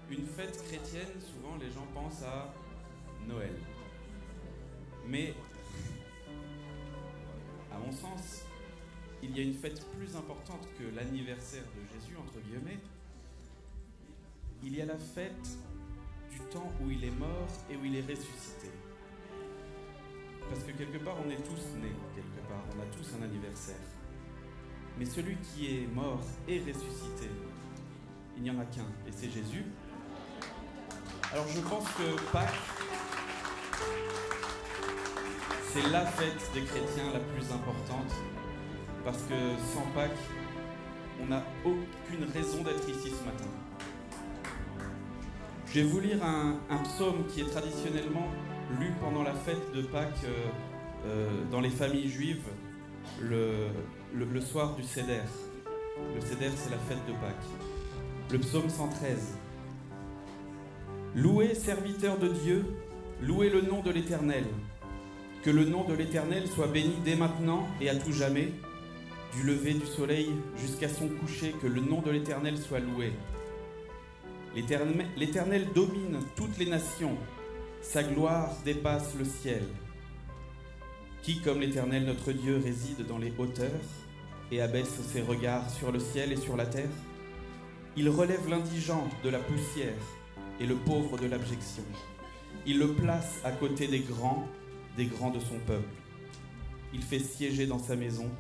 Une fête chrétienne, souvent les gens pensent à Noël. Mais, à mon sens, il y a une fête plus importante que l'anniversaire de Jésus, entre guillemets. Il y a la fête du temps où il est mort et où il est ressuscité. Parce que quelque part, on est tous nés, quelque part, on a tous un anniversaire. Mais celui qui est mort et ressuscité, il n'y en a qu'un, et c'est Jésus. Alors je pense que Pâques, c'est la fête des chrétiens la plus importante, parce que sans Pâques, on n'a aucune raison d'être ici ce matin. Je vais vous lire un psaume qui est traditionnellement lu pendant la fête de Pâques dans les familles juives le soir du Seder. Le Seder, c'est la fête de Pâques. Le psaume 113. Louez, serviteurs de Dieu, louez le nom de l'Éternel. Que le nom de l'Éternel soit béni dès maintenant et à tout jamais, du lever du soleil jusqu'à son coucher, que le nom de l'Éternel soit loué. L'Éternel domine toutes les nations, sa gloire dépasse le ciel. Qui, comme l'Éternel notre Dieu, réside dans les hauteurs et abaisse ses regards sur le ciel et sur la terre? Il relève l'indigent de la poussière et le pauvre de l'abjection. Il le place à côté des grands de son peuple. Il fait siéger dans sa maison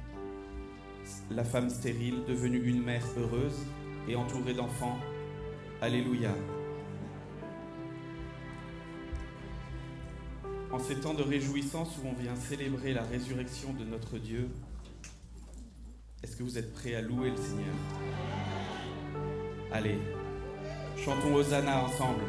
la femme stérile, devenue une mère heureuse et entourée d'enfants. Alléluia. En ces temps de réjouissance où on vient célébrer la résurrection de notre Dieu, est-ce que vous êtes prêts à louer le Seigneur? Allez, chantons Hosanna ensemble.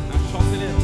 Un chant s'élève.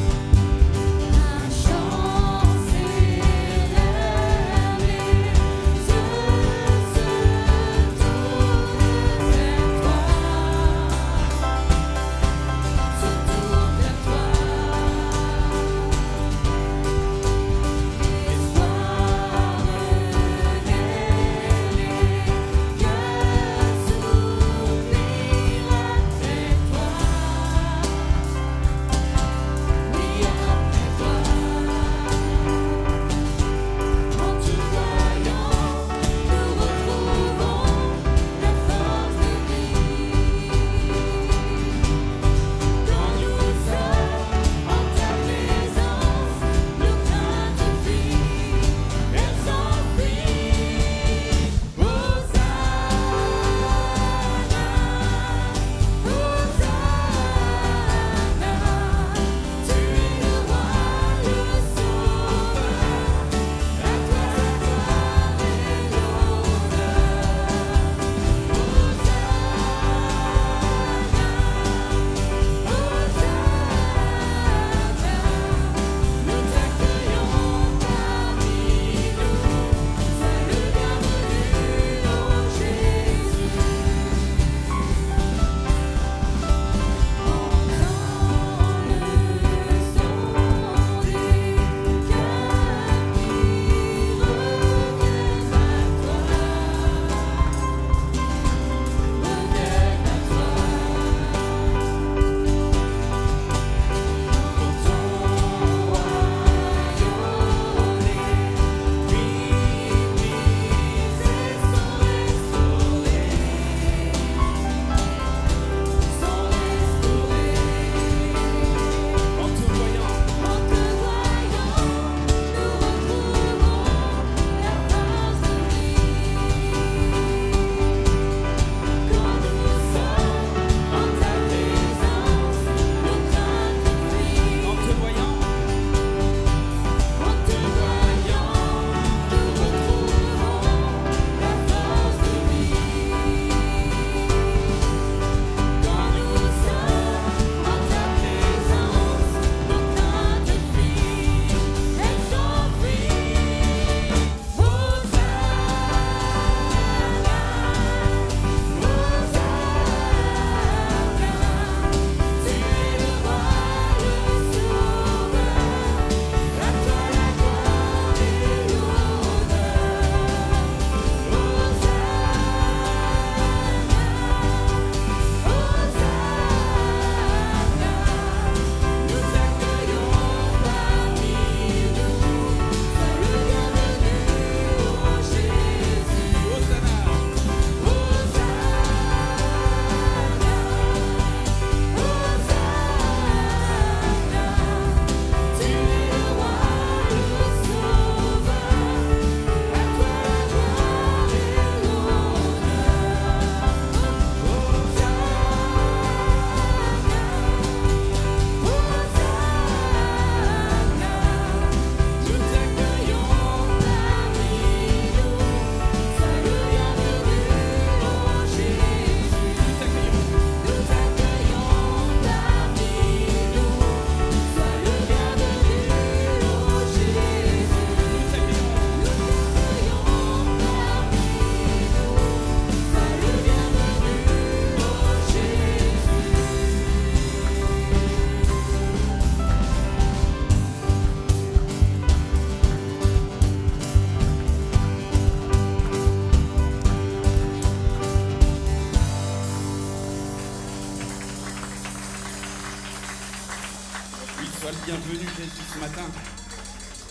bienvenue Jésus ce matin.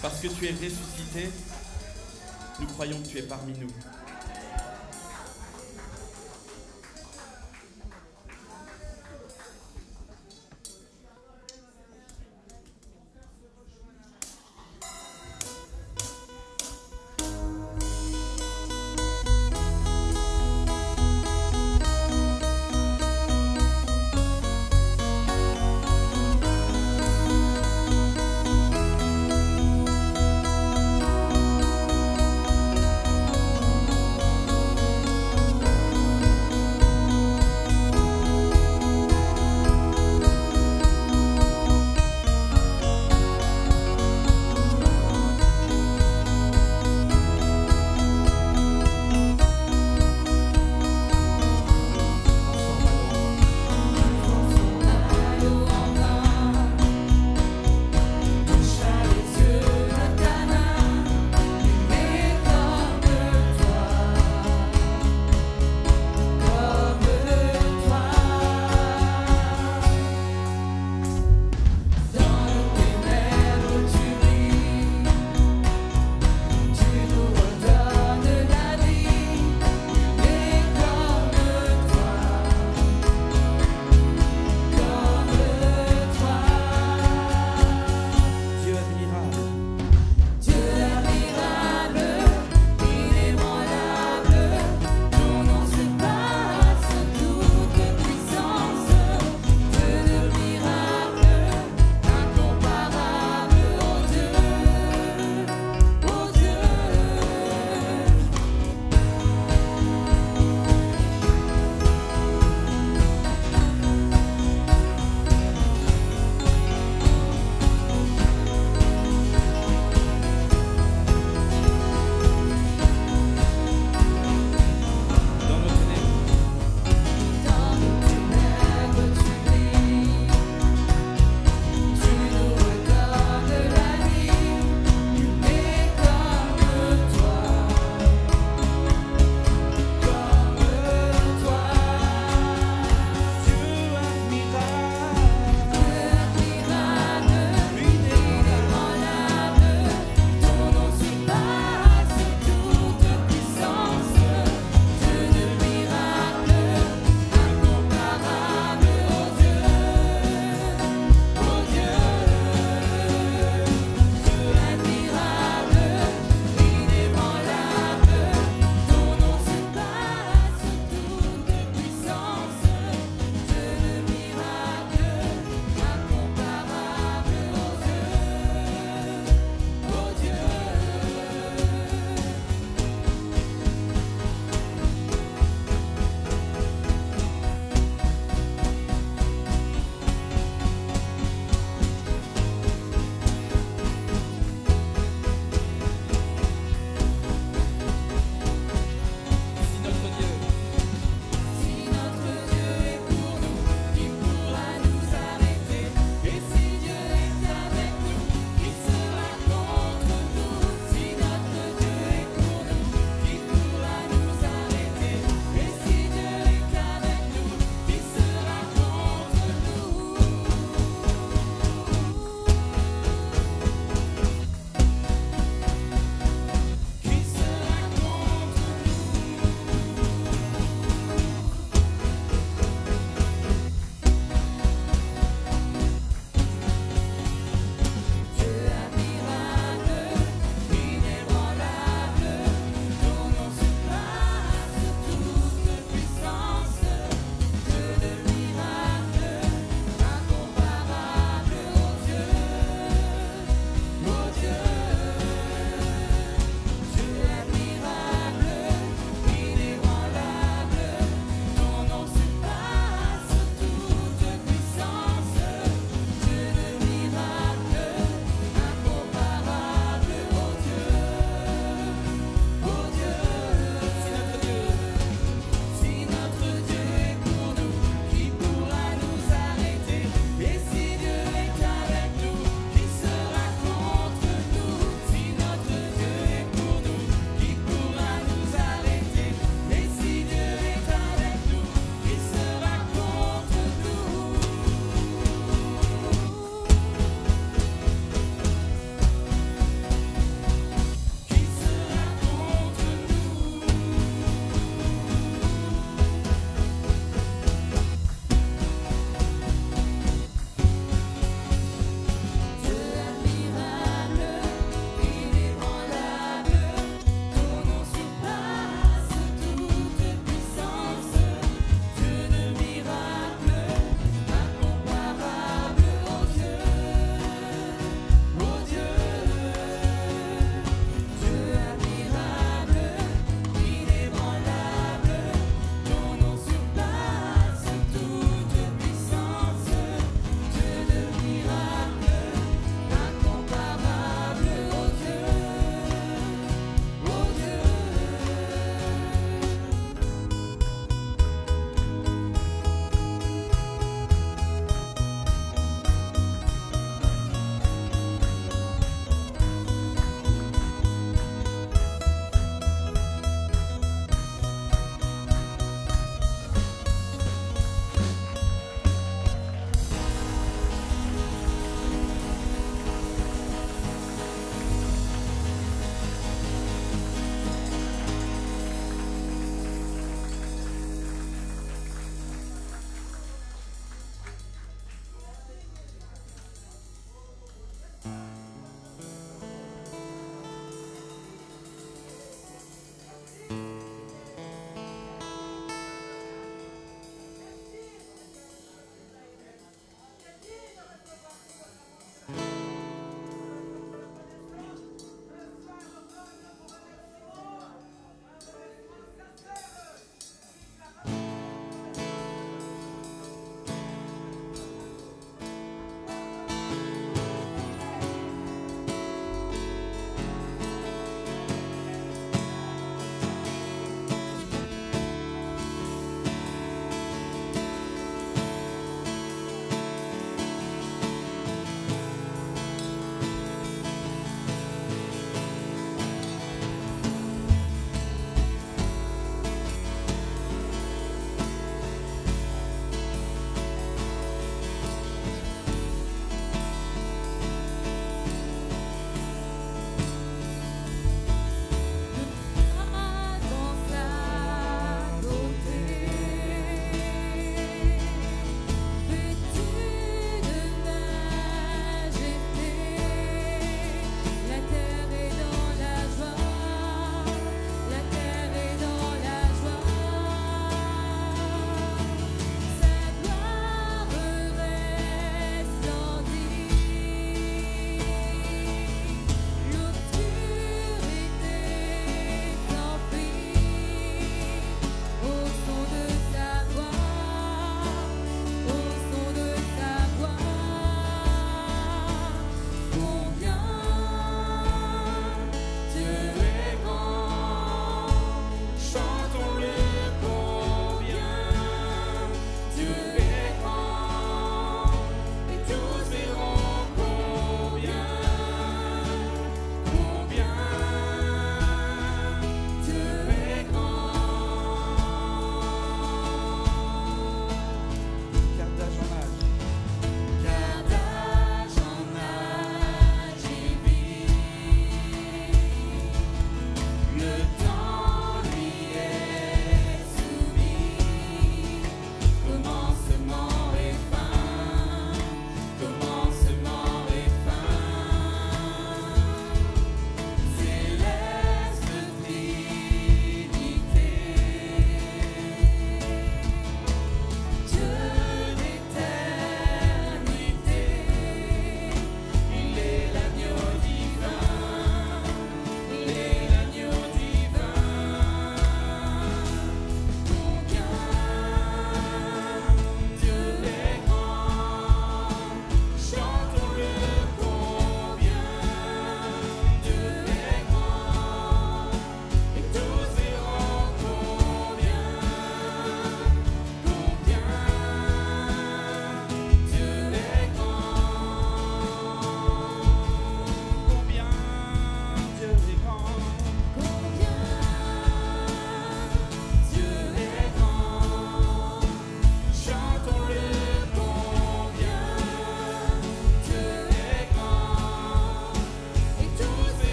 Parce que tu es ressuscité, nous croyons que tu es parmi nous.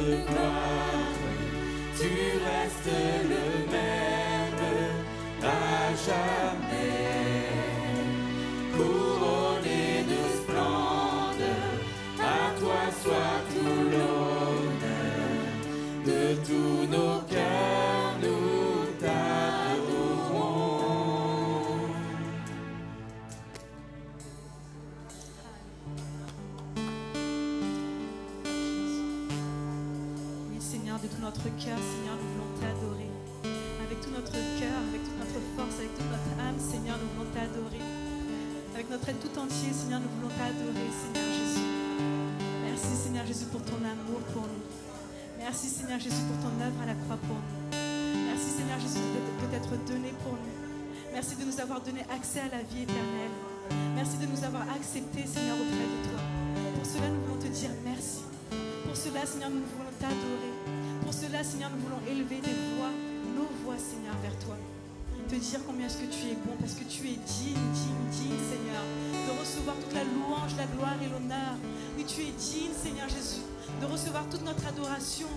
gloire, tu restes le même à jamais, couronné de splendeur, à toi soit tout l'honneur, de tous nos cœurs nous t'adorons. Oui, Seigneur, de tout notre cœur, Seigneur, nous voulons t'adorer. Avec tout notre cœur, avec toute notre force, avec toute notre âme, Seigneur, nous voulons t'adorer. Avec notre être tout entier, Seigneur, nous voulons t'adorer, Seigneur Jésus. Merci, Seigneur Jésus, pour ton amour pour nous. Merci, Seigneur Jésus, pour ton œuvre à la croix pour nous. Merci, Seigneur Jésus, de t'être donné pour nous. Merci de nous avoir donné accès à la vie éternelle. Merci de nous avoir acceptés, Seigneur, auprès de toi. Pour cela, nous voulons te dire merci. Pour cela, Seigneur, nous voulons t'adorer. Pour cela, Seigneur, nous voulons élever nos voix, Seigneur, vers toi. Te dire combien est-ce que tu es bon, parce que tu es digne, Seigneur, de recevoir toute la louange, la gloire et l'honneur. Oui, tu es digne, Seigneur Jésus, de recevoir toute notre adoration.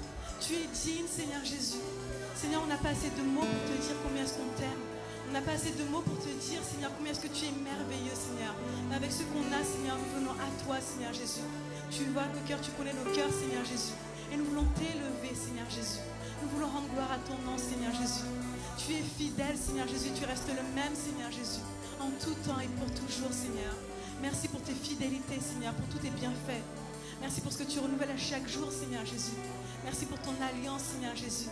Tu es digne, Seigneur Jésus. Seigneur, on n'a pas assez de mots pour te dire combien est-ce qu'on t'aime. On n'a pas assez de mots pour te dire, Seigneur, combien est-ce que tu es merveilleux, Seigneur. Mais avec ce qu'on a, Seigneur, nous venons à toi, Seigneur Jésus. Tu vois nos cœurs, tu connais nos cœurs, Seigneur Jésus. Et nous voulons t'élever, Seigneur Jésus. Nous voulons rendre gloire à ton nom, Seigneur Jésus. Tu es fidèle, Seigneur Jésus. Tu restes le même, Seigneur Jésus. En tout temps et pour toujours, Seigneur. Merci pour tes fidélités, Seigneur, pour tous tes bienfaits. Merci pour ce que tu renouvelles à chaque jour, Seigneur Jésus. Merci pour ton alliance, Seigneur Jésus.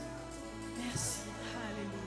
Merci. Alléluia.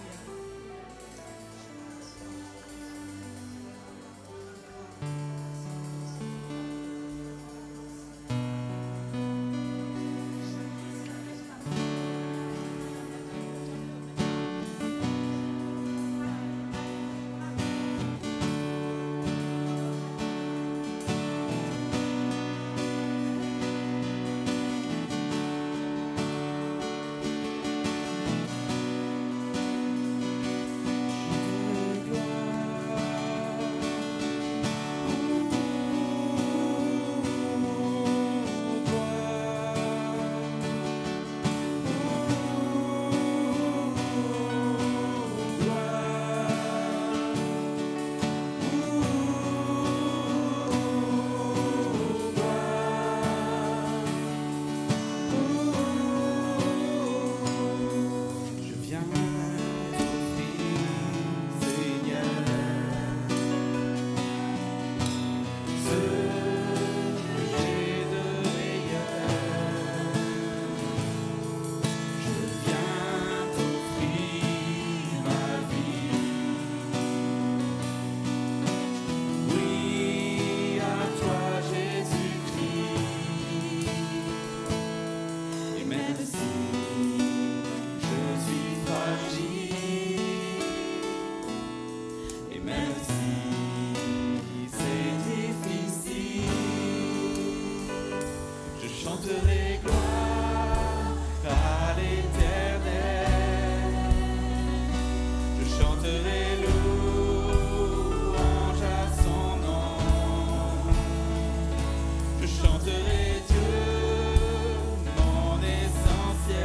Je chanterai Dieu, mon essentiel.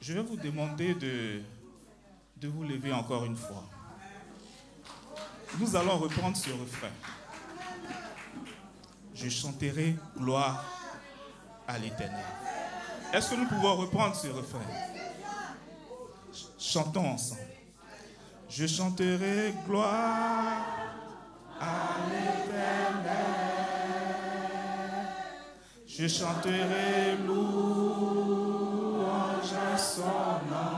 Je vais vous demander de vous lever encore une fois. Nous allons reprendre ce refrain. Je chanterai gloire à l'Éternel. Est-ce que nous pouvons reprendre ce refrain? Chantons ensemble. Je chanterai gloire à l'Éternel. Je chanterai louange à son nom.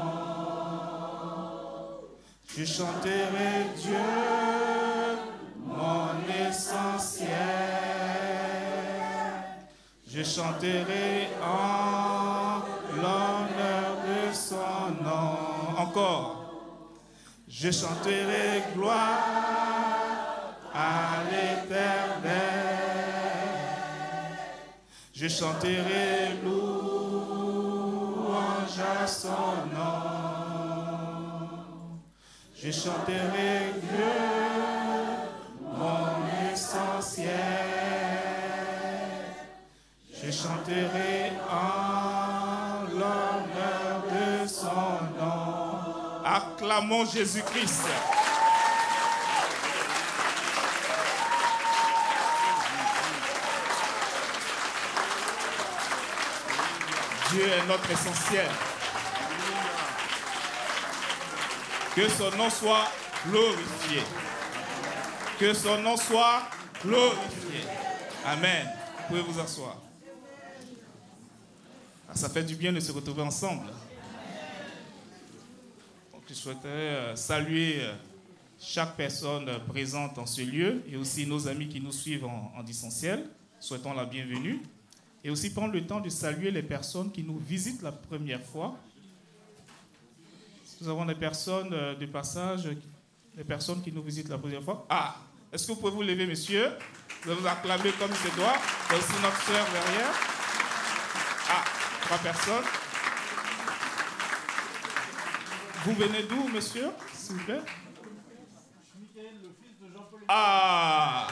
Je chanterai Dieu, mon essentiel. Je chanterai en l'honneur de son nom. Encore. Je chanterai gloire à l'Éternel. Je chanterai louange à son nom. Je chanterai Dieu, mon essentiel. Je chanterai en l'honneur de son nom. Acclamons Jésus-Christ. Dieu est notre essentiel. Que son nom soit glorifié. Que son nom soit glorifié. Amen. Vous pouvez vous asseoir. Ça fait du bien de se retrouver ensemble. Donc, je souhaiterais saluer chaque personne présente en ce lieu et aussi nos amis qui nous suivent en distanciel. Souhaitons la bienvenue. Et aussi prendre le temps de saluer les personnes qui nous visitent la première fois. Nous avons des personnes de passage, des personnes qui nous visitent la première fois. Ah, est-ce que vous pouvez vous lever, messieurs? Vous allez vous acclamer comme il se doit. Il y a aussi notre sœur derrière. Ah, 3 personnes. Vous venez d'où, monsieur, s'il vous plaît? Je suis Michael, le fils de Jean-Paul. Ah!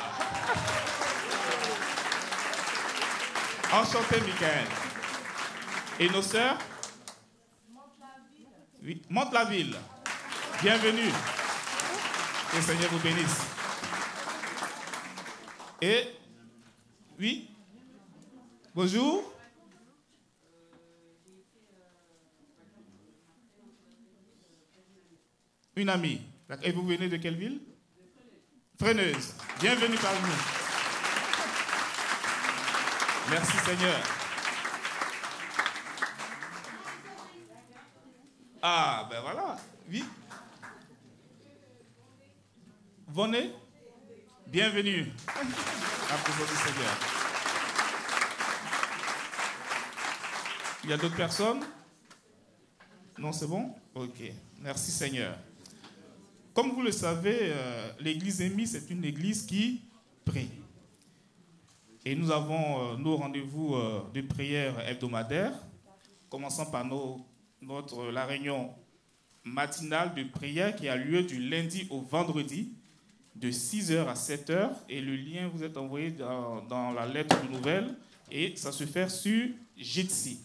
Enchanté, Michael. Et nos sœurs? Oui, Mantes-la-Ville. Bienvenue. Que le Seigneur vous bénisse. Et, oui, bonjour. Une amie. Et vous venez de quelle ville? Freineuse. Bienvenue parmi nous. Merci Seigneur. Ah, ben voilà. Oui. Venez. Bienvenue. Applaudissements du Seigneur. Il y a d'autres personnes? Non, c'est bon? Ok. Merci Seigneur. Comme vous le savez, l'église EMI, c'est une église qui prie. Et nous avons nos rendez-vous de prière hebdomadaires, commençant par la réunion matinale de prière qui a lieu du lundi au vendredi, de 6h à 7h. Et le lien vous est envoyé dans la lettre de nouvelles. Et ça se fait sur Jitsi.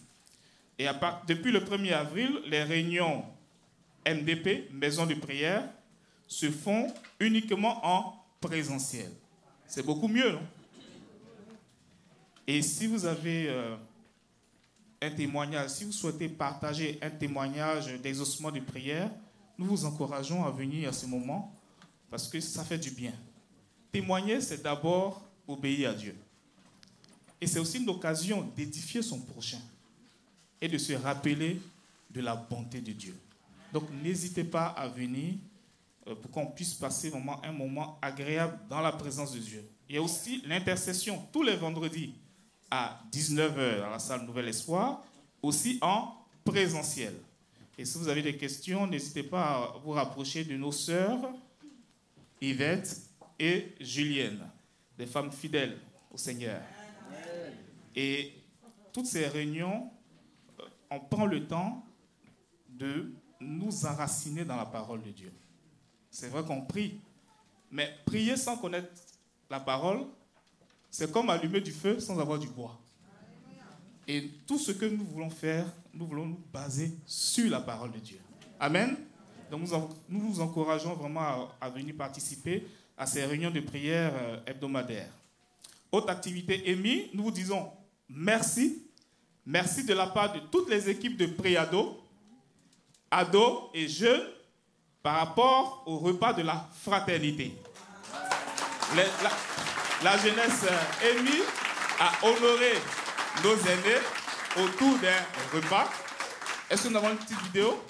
Et depuis le 1er avril, les réunions MDP, Maison de prière, se font uniquement en présentiel. C'est beaucoup mieux, non? Et si vous avez un témoignage, si vous souhaitez partager un témoignage d'exaucement de prière, nous vous encourageons à venir à ce moment parce que ça fait du bien. Témoigner, c'est d'abord obéir à Dieu. Et c'est aussi une occasion d'édifier son prochain et de se rappeler de la bonté de Dieu. Donc n'hésitez pas à venir pour qu'on puisse passer un moment agréable dans la présence de Dieu. Il y a aussi l'intercession tous les vendredis à 19h à la salle Nouvel Espoir, aussi en présentiel. Et si vous avez des questions, n'hésitez pas à vous rapprocher de nos sœurs Yvette et Julienne, des femmes fidèles au Seigneur. Et toutes ces réunions, on prend le temps de nous enraciner dans la parole de Dieu. C'est vrai qu'on prie, mais prier sans connaître la parole, c'est comme allumer du feu sans avoir du bois. Et tout ce que nous voulons faire, nous voulons nous baser sur la parole de Dieu. Amen. Donc nous vous encourageons vraiment à venir participer à ces réunions de prière hebdomadaires. Autre activité émise, nous vous disons merci. Merci de la part de toutes les équipes de pré-ados, ados et jeunes par rapport au repas de la fraternité. La jeunesse émise a honoré nos aînés autour d'un repas. Est-ce que nous avons une petite vidéo?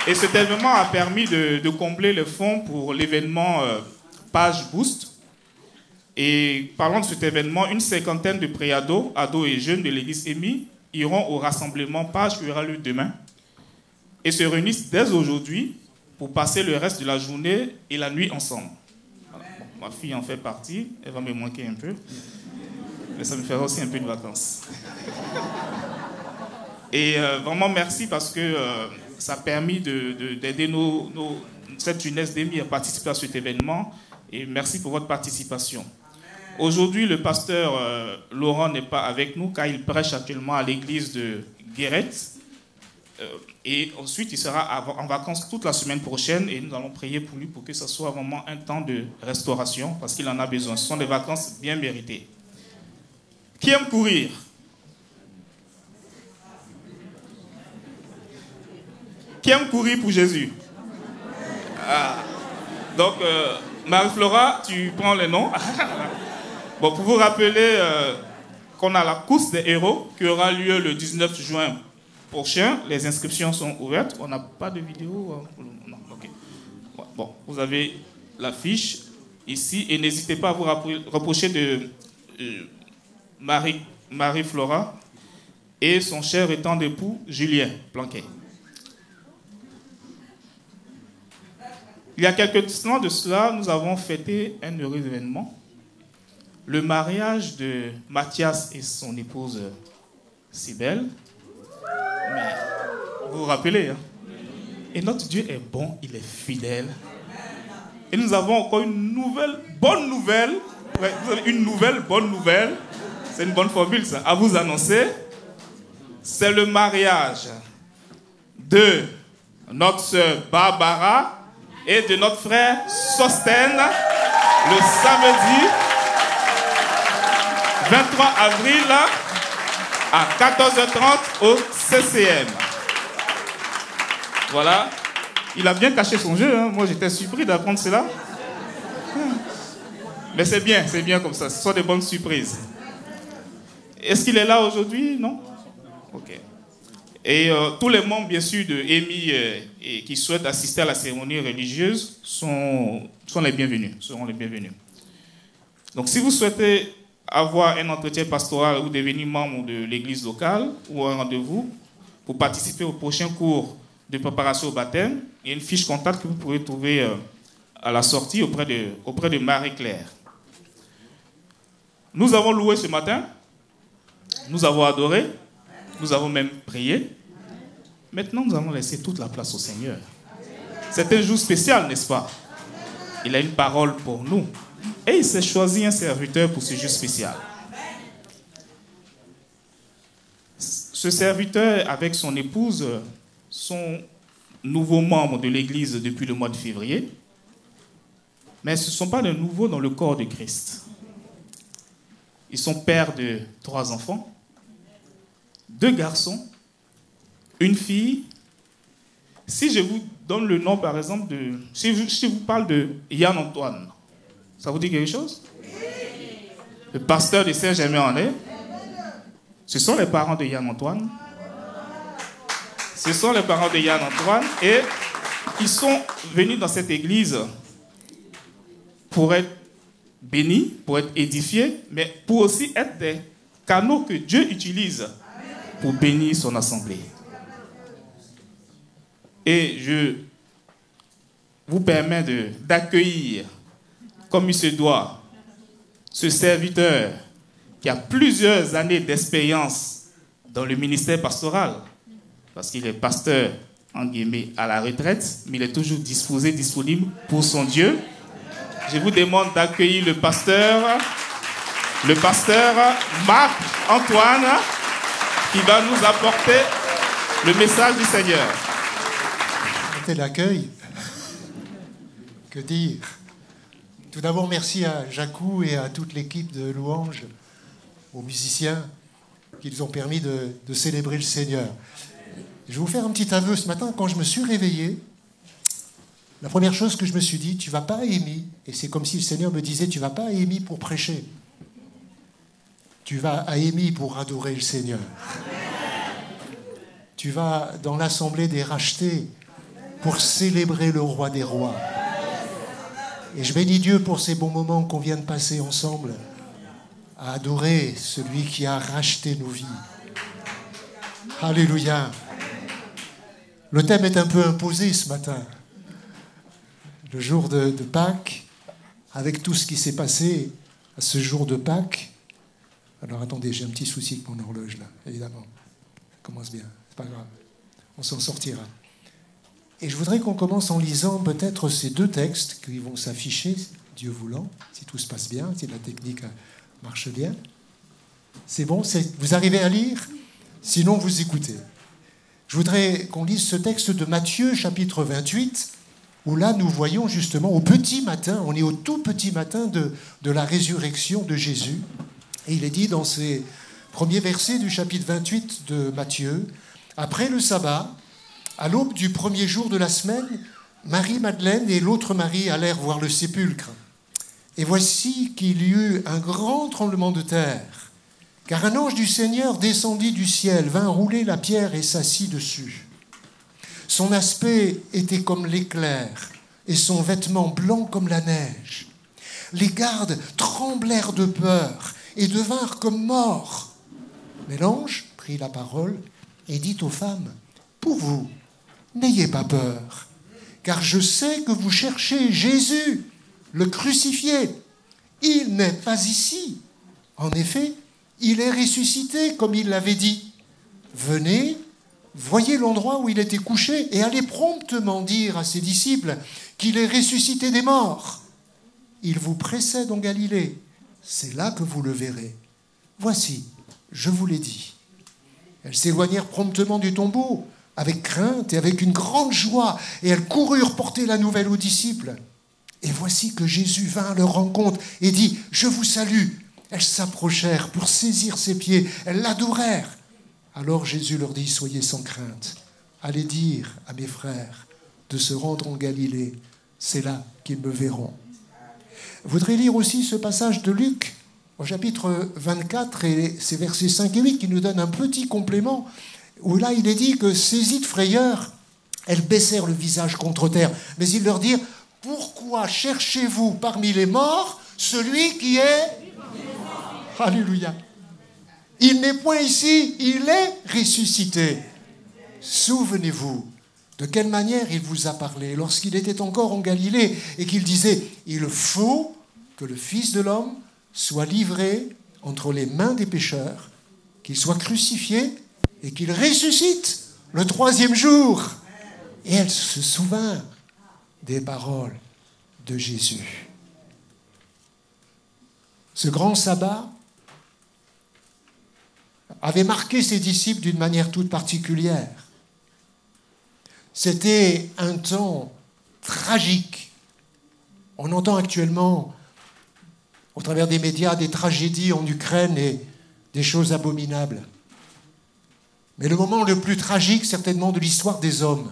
Et cet événement a permis de combler les fonds pour l'événement Page Boost. Et parlant de cet événement, une cinquantaine de préados, ados et jeunes de l'église EMI iront au rassemblement Page qui aura lieu demain et se réunissent dès aujourd'hui pour passer le reste de la journée et la nuit ensemble. Voilà. Bon, ma fille en fait partie, elle va me manquer un peu, mais ça me fera aussi un peu de vacances. Et vraiment merci parce que ça a permis d'aider cette jeunesse d'EMI à participer à cet événement. Et merci pour votre participation. Aujourd'hui, le pasteur Laurent n'est pas avec nous car il prêche actuellement à l'église de Guéret. Et ensuite, il sera en vacances toute la semaine prochaine et nous allons prier pour lui pour que ce soit vraiment un temps de restauration parce qu'il en a besoin. Ce sont des vacances bien méritées. Qui aime courir? Qui aime courir pour Jésus? Donc, Marie-Flora, tu prends les noms. Bon, pour vous rappeler qu'on a la course des héros qui aura lieu le 19 juin prochain. Les inscriptions sont ouvertes. On n'a pas de vidéo. Non, ok. Bon, vous avez l'affiche ici et n'hésitez pas à vous rapprocher de Marie-Flora et son cher et tendre époux Julien Planquet. Il y a quelques temps de cela, nous avons fêté un heureux événement. Le mariage de Mathias et son épouse Cybèle. Mais vous vous rappelez, hein? Et notre Dieu est bon, il est fidèle. Et nous avons encore une bonne nouvelle. Ouais, vous avez une bonne nouvelle. C'est une bonne formule, ça. À vous annoncer. C'est le mariage de notre sœur Barbara et de notre frère Sostène le samedi 23 avril à 14h30 au CCM. Voilà. Il a bien caché son jeu, hein. Moi j'étais surpris d'apprendre cela. Mais c'est bien comme ça. Ce sont des bonnes surprises. Est-ce qu'il est là aujourd'hui? Non? Ok. Et tous les membres, bien sûr, de EMI et qui souhaitent assister à la cérémonie religieuse seront les bienvenus. Donc, si vous souhaitez avoir un entretien pastoral ou devenir membre de l'église locale ou un rendez-vous pour participer au prochain cours de préparation au baptême, il y a une fiche contact que vous pourrez trouver à la sortie auprès de Marie-Claire. Nous avons loué ce matin, nous avons adoré, nous avons même prié. Maintenant, nous allons laisser toute la place au Seigneur. C'est un jour spécial, n'est-ce pas? Il a une parole pour nous. Et il s'est choisi un serviteur pour ce jour spécial. Ce serviteur, avec son épouse, sont nouveaux membres de l'Église depuis le mois de février. Mais ce ne sont pas de nouveaux dans le corps de Christ. Ils sont pères de 3 enfants, 2 garçons, une fille. Si je vous donne le nom, par exemple, si je vous parle de Yann Antoine, ça vous dit quelque chose? Le pasteur de Saint-Germain-en-Laye. Ce sont les parents de Yann Antoine. Ce sont les parents de Yann Antoine. Et ils sont venus dans cette église pour être bénis, pour être édifiés, mais pour aussi être des canaux que Dieu utilise pour bénir son assemblée. Et je vous permets d'accueillir, comme il se doit, ce serviteur qui a plusieurs années d'expérience dans le ministère pastoral, parce qu'il est pasteur, en guillemets, à la retraite, mais il est toujours disponible pour son Dieu. Je vous demande d'accueillir le pasteur Marc-Antoine, qui va nous apporter le message du Seigneur. C'était l'accueil. Que dire? Tout d'abord, merci à Jacou et à toute l'équipe de Louange, aux musiciens qui nous ont permis de célébrer le Seigneur. Je vais vous faire un petit aveu ce matin. Quand je me suis réveillé, la première chose que je me suis dit, tu ne vas pas à Émy, et c'est comme si le Seigneur me disait, tu ne vas pas à Émy pour prêcher. Tu vas à Émy pour adorer le Seigneur. Tu vas dans l'assemblée des rachetés pour célébrer le roi des rois. Et je bénis Dieu pour ces bons moments qu'on vient de passer ensemble à adorer celui qui a racheté nos vies. Alléluia. Le thème est un peu imposé ce matin. Le jour de Pâques, avec tout ce qui s'est passé à ce jour de Pâques. Alors attendez, j'ai un petit souci avec mon horloge là, évidemment. Ça commence bien, c'est pas grave. On s'en sortira. Et je voudrais qu'on commence en lisant peut-être ces 2 textes qui vont s'afficher, Dieu voulant, si tout se passe bien, si la technique marche bien. C'est bon? Vous arrivez à lire? Sinon, vous écoutez. Je voudrais qu'on lise ce texte de Matthieu, chapitre 28, où là, nous voyons justement au petit matin, on est au tout petit matin de la résurrection de Jésus. Et il est dit dans ces premiers versets du chapitre 28 de Matthieu, « Après le sabbat, à l'aube du premier jour de la semaine, Marie-Madeleine et l'autre Marie allèrent voir le sépulcre. Et voici qu'il y eut un grand tremblement de terre, car un ange du Seigneur descendit du ciel, vint rouler la pierre et s'assit dessus. Son aspect était comme l'éclair, et son vêtement blanc comme la neige. Les gardes tremblèrent de peur et devinrent comme morts. Mais l'ange prit la parole et dit aux femmes, « Pour vous, n'ayez pas peur, car je sais que vous cherchez Jésus, le crucifié. Il n'est pas ici. En effet, il est ressuscité, comme il l'avait dit. Venez, voyez l'endroit où il était couché, et allez promptement dire à ses disciples qu'il est ressuscité des morts. Il vous précède en Galilée. C'est là que vous le verrez. Voici, je vous l'ai dit. » Elles s'éloignèrent promptement du tombeau, avec crainte et avec une grande joie, et elles coururent porter la nouvelle aux disciples. Et voici que Jésus vint à leur rencontre et dit, « Je vous salue !» Elles s'approchèrent pour saisir ses pieds, elles l'adorèrent. Alors Jésus leur dit, « Soyez sans crainte, allez dire à mes frères de se rendre en Galilée, c'est là qu'ils me verront. » Je voudrais lire aussi ce passage de Luc, au chapitre 24, et ces versets 5 et 8, qui nous donnent un petit complément, où là il est dit que, saisies de frayeur, elles baissèrent le visage contre terre. Mais ils leur dirent, « Pourquoi cherchez-vous parmi les morts celui qui est... » Alléluia. Il n'est point ici, il est ressuscité. Souvenez-vous de quelle manière il vous a parlé lorsqu'il était encore en Galilée et qu'il disait, « Il faut que le Fils de l'homme soit livré entre les mains des pécheurs, qu'il soit crucifié et qu'il ressuscite le troisième jour. Et elle se souvint des paroles de Jésus. Ce grand sabbat avait marqué ses disciples d'une manière toute particulière. C'était un temps tragique. On entend actuellement, au travers des médias, des tragédies en Ukraine et des choses abominables. Mais le moment le plus tragique, certainement, de l'histoire des hommes,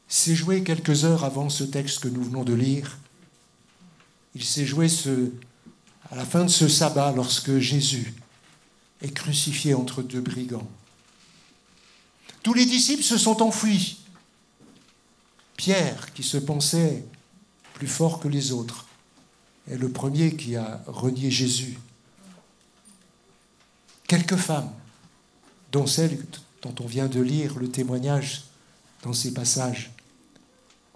s'est joué quelques heures avant ce texte que nous venons de lire. Il s'est joué à la fin de ce sabbat, lorsque Jésus est crucifié entre deux brigands. Tous les disciples se sont enfuis. Pierre, qui se pensait plus fort que les autres, est le premier qui a renié Jésus. Quelques femmes, dont celle dont on vient de lire le témoignage dans ces passages,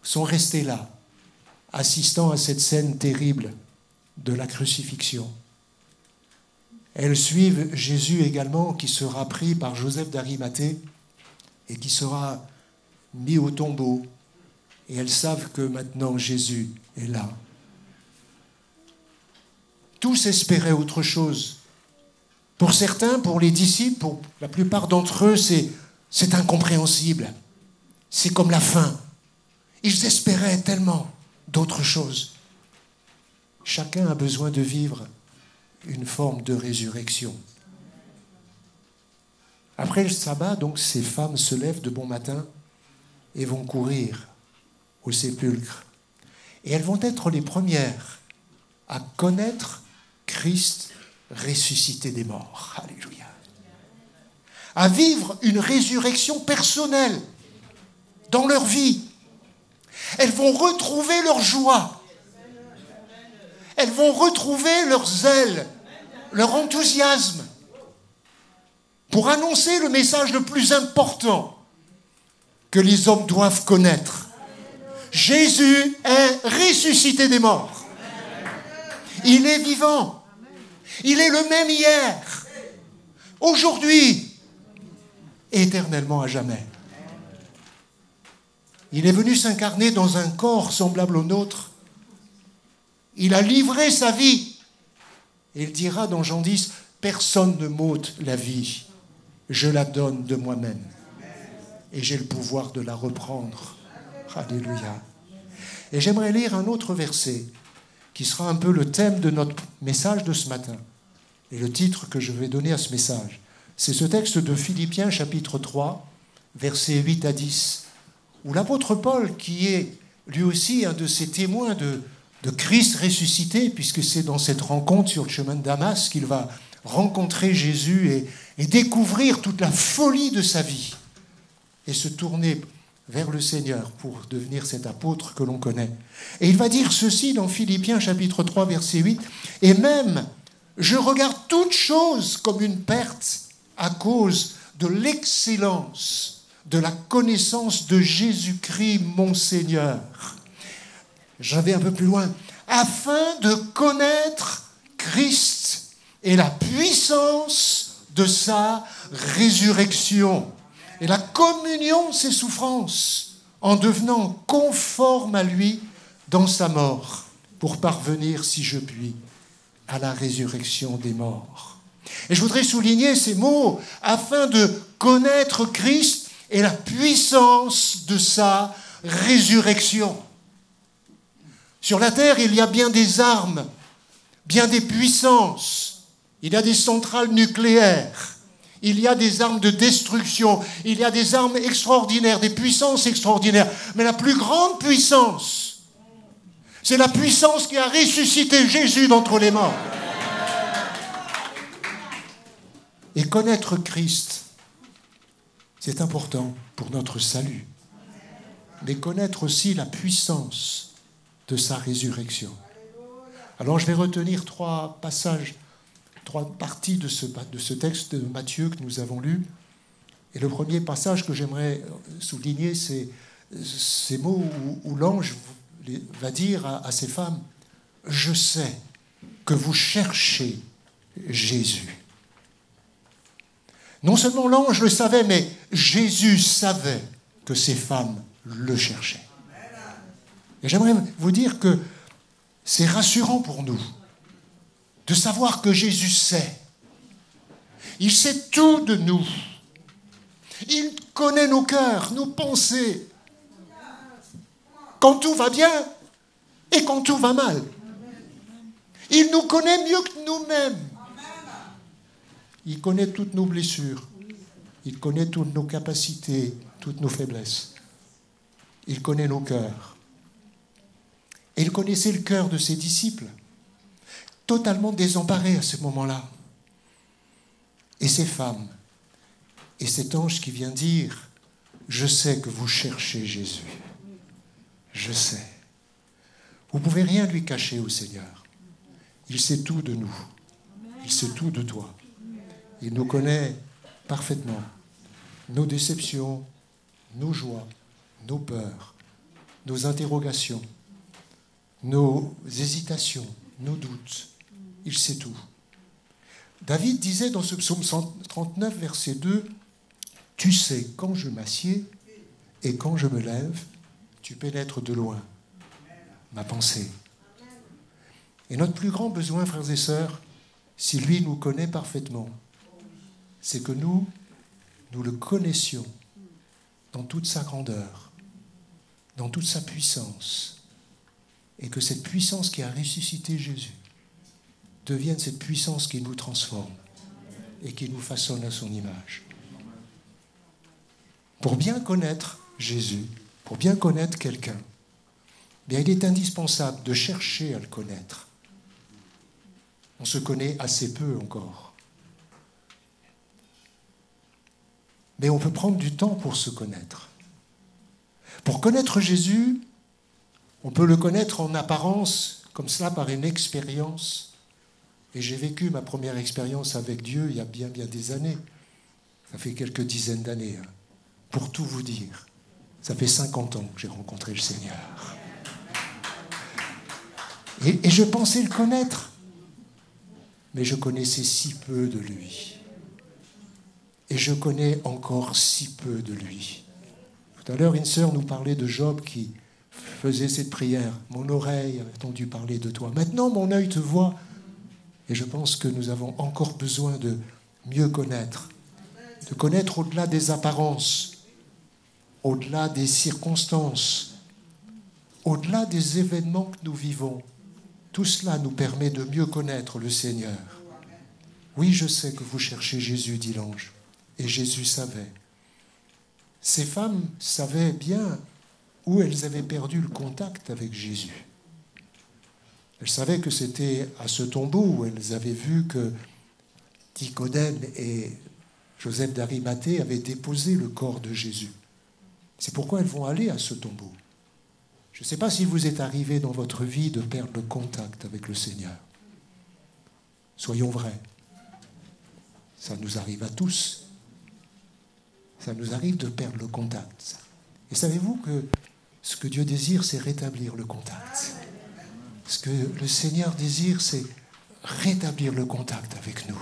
sont restées là, assistant à cette scène terrible de la crucifixion. Elles suivent Jésus également, qui sera pris par Joseph d'Arimathée et qui sera mis au tombeau. Et elles savent que maintenant Jésus est là. Tous espéraient autre chose. Pour certains, pour les disciples, pour la plupart d'entre eux, c'est incompréhensible. C'est comme la fin. Ils espéraient tellement d'autres choses. Chacun a besoin de vivre une forme de résurrection. Après le sabbat, donc, ces femmes se lèvent de bon matin et vont courir au sépulcre. Et elles vont être les premières à connaître Christ ressuscité des morts. Alléluia. À vivre une résurrection personnelle dans leur vie. Elles vont retrouver leur joie. Elles vont retrouver leur zèle, leur enthousiasme pour annoncer le message le plus important que les hommes doivent connaître. Jésus est ressuscité des morts. Il est vivant. Il est le même hier, aujourd'hui, éternellement à jamais. Il est venu s'incarner dans un corps semblable au nôtre. Il a livré sa vie. Et il dira dans Jean 10, « Personne ne m'ôte la vie, je la donne de moi-même. Et j'ai le pouvoir de la reprendre. » Alléluia. Et j'aimerais lire un autre verset qui sera un peu le thème de notre message de ce matin. Et le titre que je vais donner à ce message, c'est ce texte de Philippiens chapitre 3, versets 8 à 10, où l'apôtre Paul, qui est lui aussi un de ces témoins de Christ ressuscité, puisque c'est dans cette rencontre sur le chemin de Damas qu'il va rencontrer Jésus et découvrir toute la folie de sa vie et se tourner vers le Seigneur pour devenir cet apôtre que l'on connaît. Et il va dire ceci dans Philippiens chapitre 3, verset 8, « Et même, je regarde toute chose comme une perte à cause de l'excellence de la connaissance de Jésus-Christ, mon Seigneur. » Je vais un peu plus loin. « Afin de connaître Christ et la puissance de sa résurrection. » Et la communion de ses souffrances, en devenant conforme à lui dans sa mort, pour parvenir, si je puis, à la résurrection des morts. Et je voudrais souligner ces mots, afin de connaître Christ et la puissance de sa résurrection. Sur la terre, il y a bien des armes, bien des puissances, il y a des centrales nucléaires, il y a des armes de destruction, il y a des armes extraordinaires, des puissances extraordinaires. Mais la plus grande puissance, c'est la puissance qui a ressuscité Jésus d'entre les morts. Et connaître Christ, c'est important pour notre salut. Mais connaître aussi la puissance de sa résurrection. Alors je vais retenir trois passages, trois parties de ce texte de Matthieu que nous avons lu. Et le premier passage que j'aimerais souligner, c'est ces mots où l'ange va dire à ces femmes, « Je sais que vous cherchez Jésus. » Non seulement l'ange le savait, mais Jésus savait que ces femmes le cherchaient. Et j'aimerais vous dire que c'est rassurant pour nous de savoir que Jésus sait. Il sait tout de nous. Il connaît nos cœurs, nos pensées. Quand tout va bien et quand tout va mal. Il nous connaît mieux que nous-mêmes. Il connaît toutes nos blessures. Il connaît toutes nos capacités, toutes nos faiblesses. Il connaît nos cœurs. Et il connaissait le cœur de ses disciples, totalement désemparés à ce moment-là. Et ces femmes, et cet ange qui vient dire, « Je sais que vous cherchez Jésus. Je sais. » Vous ne pouvez rien lui cacher au Seigneur. Il sait tout de nous. Il sait tout de toi. Il nous connaît parfaitement. Nos déceptions, nos joies, nos peurs, nos interrogations, nos hésitations, nos doutes. Il sait tout. David disait dans ce psaume 139, verset 2, « Tu sais quand je m'assieds et quand je me lève, tu pénètres de loin ma pensée. » Et notre plus grand besoin, frères et sœurs, si lui nous connaît parfaitement, c'est que nous le connaissions dans toute sa grandeur, dans toute sa puissance, et que cette puissance qui a ressuscité Jésus devienne cette puissance qui nous transforme et qui nous façonne à son image. Pour bien connaître Jésus, pour bien connaître quelqu'un, bien, il est indispensable de chercher à le connaître. On se connaît assez peu encore. Mais on peut prendre du temps pour se connaître. Pour connaître Jésus, on peut le connaître en apparence, comme cela par une expérience. Et j'ai vécu ma première expérience avec Dieu il y a bien des années. Ça fait quelques dizaines d'années. Pour tout vous dire, ça fait 50 ans que j'ai rencontré le Seigneur. Et je pensais le connaître, mais je connaissais si peu de lui. Et je connais encore si peu de lui. Tout à l'heure, une sœur nous parlait de Job qui faisait cette prière. « Mon oreille a entendu parler de toi. Maintenant, mon œil te voit. » Et je pense que nous avons encore besoin de mieux connaître. De connaître au-delà des apparences, au-delà des circonstances, au-delà des événements que nous vivons. Tout cela nous permet de mieux connaître le Seigneur. Oui, je sais que vous cherchez Jésus, dit l'ange. Et Jésus savait. Ces femmes savaient bien où elles avaient perdu le contact avec Jésus. Elles savaient que c'était à ce tombeau où elles avaient vu que Nicodème et Joseph d'Arimathée avaient déposé le corps de Jésus. C'est pourquoi elles vont aller à ce tombeau. Je ne sais pas si vous êtes arrivé dans votre vie de perdre le contact avec le Seigneur. Soyons vrais. Ça nous arrive à tous. Ça nous arrive de perdre le contact. Et savez-vous que ce que Dieu désire, c'est rétablir le contact. Ce que le Seigneur désire, c'est rétablir le contact avec nous.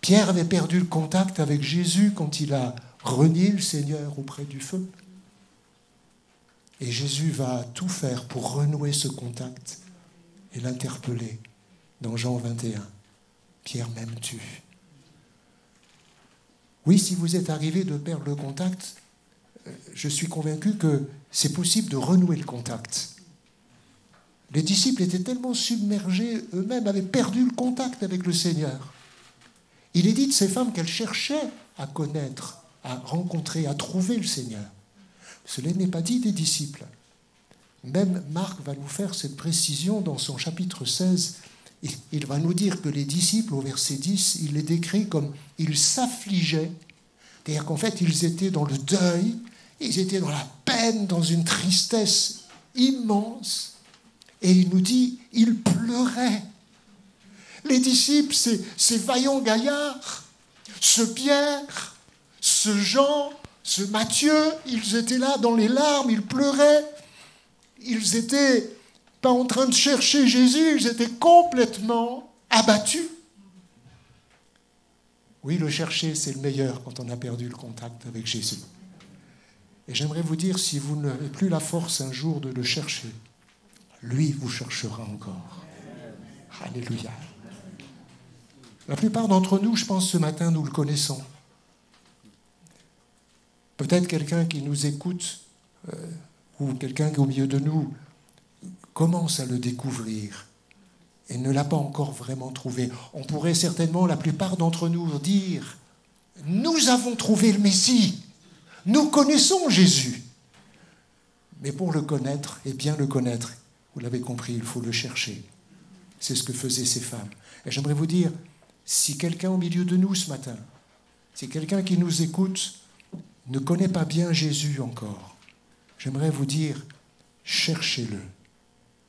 Pierre avait perdu le contact avec Jésus quand il a renié le Seigneur auprès du feu. Et Jésus va tout faire pour renouer ce contact et l'interpeller dans Jean 21. Pierre, m'aimes-tu ? Oui, si vous êtes arrivé de perdre le contact, je suis convaincu que c'est possible de renouer le contact. Les disciples étaient tellement submergés, eux-mêmes avaient perdu le contact avec le Seigneur. Il est dit de ces femmes qu'elles cherchaient à connaître, à rencontrer, à trouver le Seigneur. Cela n'est pas dit des disciples. Même Marc va nous faire cette précision dans son chapitre 16. Il va nous dire que les disciples, au verset 10, il les décrit comme ils s'affligeaient. C'est-à-dire qu'en fait, ils étaient dans le deuil, ils étaient dans la peine, dans une tristesse immense. Et il nous dit, ils pleuraient. Les disciples, ces vaillants gaillards, ce Pierre, ce Jean, ce Matthieu, ils étaient là dans les larmes, ils pleuraient. Ils n'étaient pas en train de chercher Jésus, ils étaient complètement abattus. Oui, le chercher, c'est le meilleur quand on a perdu le contact avec Jésus. Et j'aimerais vous dire, si vous n'avez plus la force un jour de le chercher, lui vous cherchera encore. Alléluia. La plupart d'entre nous, je pense, ce matin, nous le connaissons. Peut-être quelqu'un qui nous écoute, ou quelqu'un qui est au milieu de nous, commence à le découvrir et ne l'a pas encore vraiment trouvé. On pourrait certainement, la plupart d'entre nous, dire « Nous avons trouvé le Messie, nous connaissons Jésus ». Mais pour le connaître, et bien le connaître, vous l'avez compris, il faut le chercher. C'est ce que faisaient ces femmes. Et j'aimerais vous dire, si quelqu'un au milieu de nous ce matin, si quelqu'un qui nous écoute ne connaît pas bien Jésus encore, j'aimerais vous dire, cherchez-le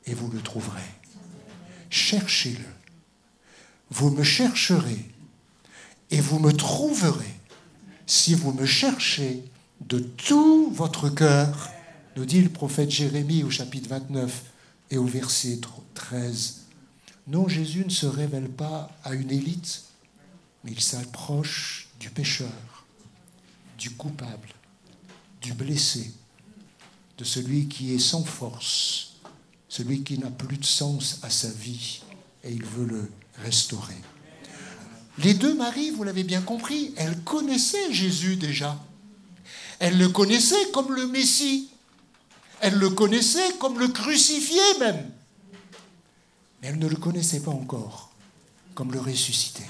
et vous le trouverez. Cherchez-le. Vous me chercherez et vous me trouverez si vous me cherchez de tout votre cœur, nous dit le prophète Jérémie au chapitre 29 et au verset 13. Non, Jésus ne se révèle pas à une élite, mais il s'approche du pécheur, du coupable, du blessé, de celui qui est sans force, celui qui n'a plus de sens à sa vie, et il veut le restaurer. Les deux Maries, vous l'avez bien compris, elles connaissaient Jésus déjà. Elles le connaissaient comme le Messie. Elles le connaissaient comme le crucifié même. Mais elles ne le connaissaient pas encore comme le ressuscité.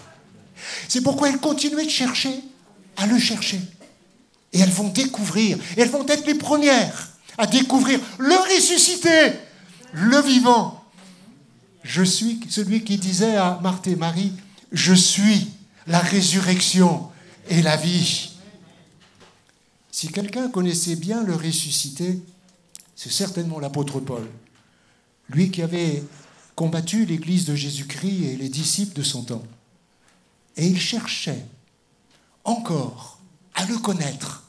C'est pourquoi elles continuaient de chercher, à le chercher. Et elles vont découvrir, et elles vont être les premières à découvrir le ressuscité, le vivant. Je suis celui qui disait à Marthe et Marie, « Je suis la résurrection et la vie. » Si quelqu'un connaissait bien le ressuscité, c'est certainement l'apôtre Paul. Lui qui avait combattu l'Église de Jésus-Christ et les disciples de son temps. Et il cherchait encore à le connaître,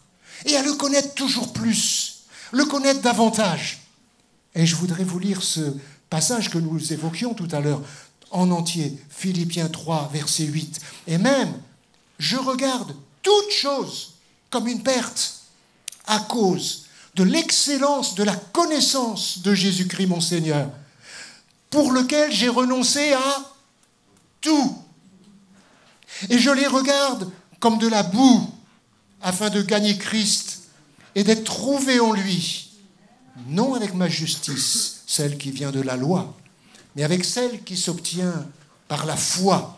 et à le connaître toujours plus, le connaître davantage. Et je voudrais vous lire ce passage que nous évoquions tout à l'heure, en entier, Philippiens 3, verset 8. Et même, je regarde toute chose comme une perte à cause de l'excellence de la connaissance de Jésus-Christ mon Seigneur, pour lequel j'ai renoncé à tout. Et je les regarde comme de la boue, afin de gagner Christ et d'être trouvé en lui, non avec ma justice, celle qui vient de la loi, mais avec celle qui s'obtient par la foi,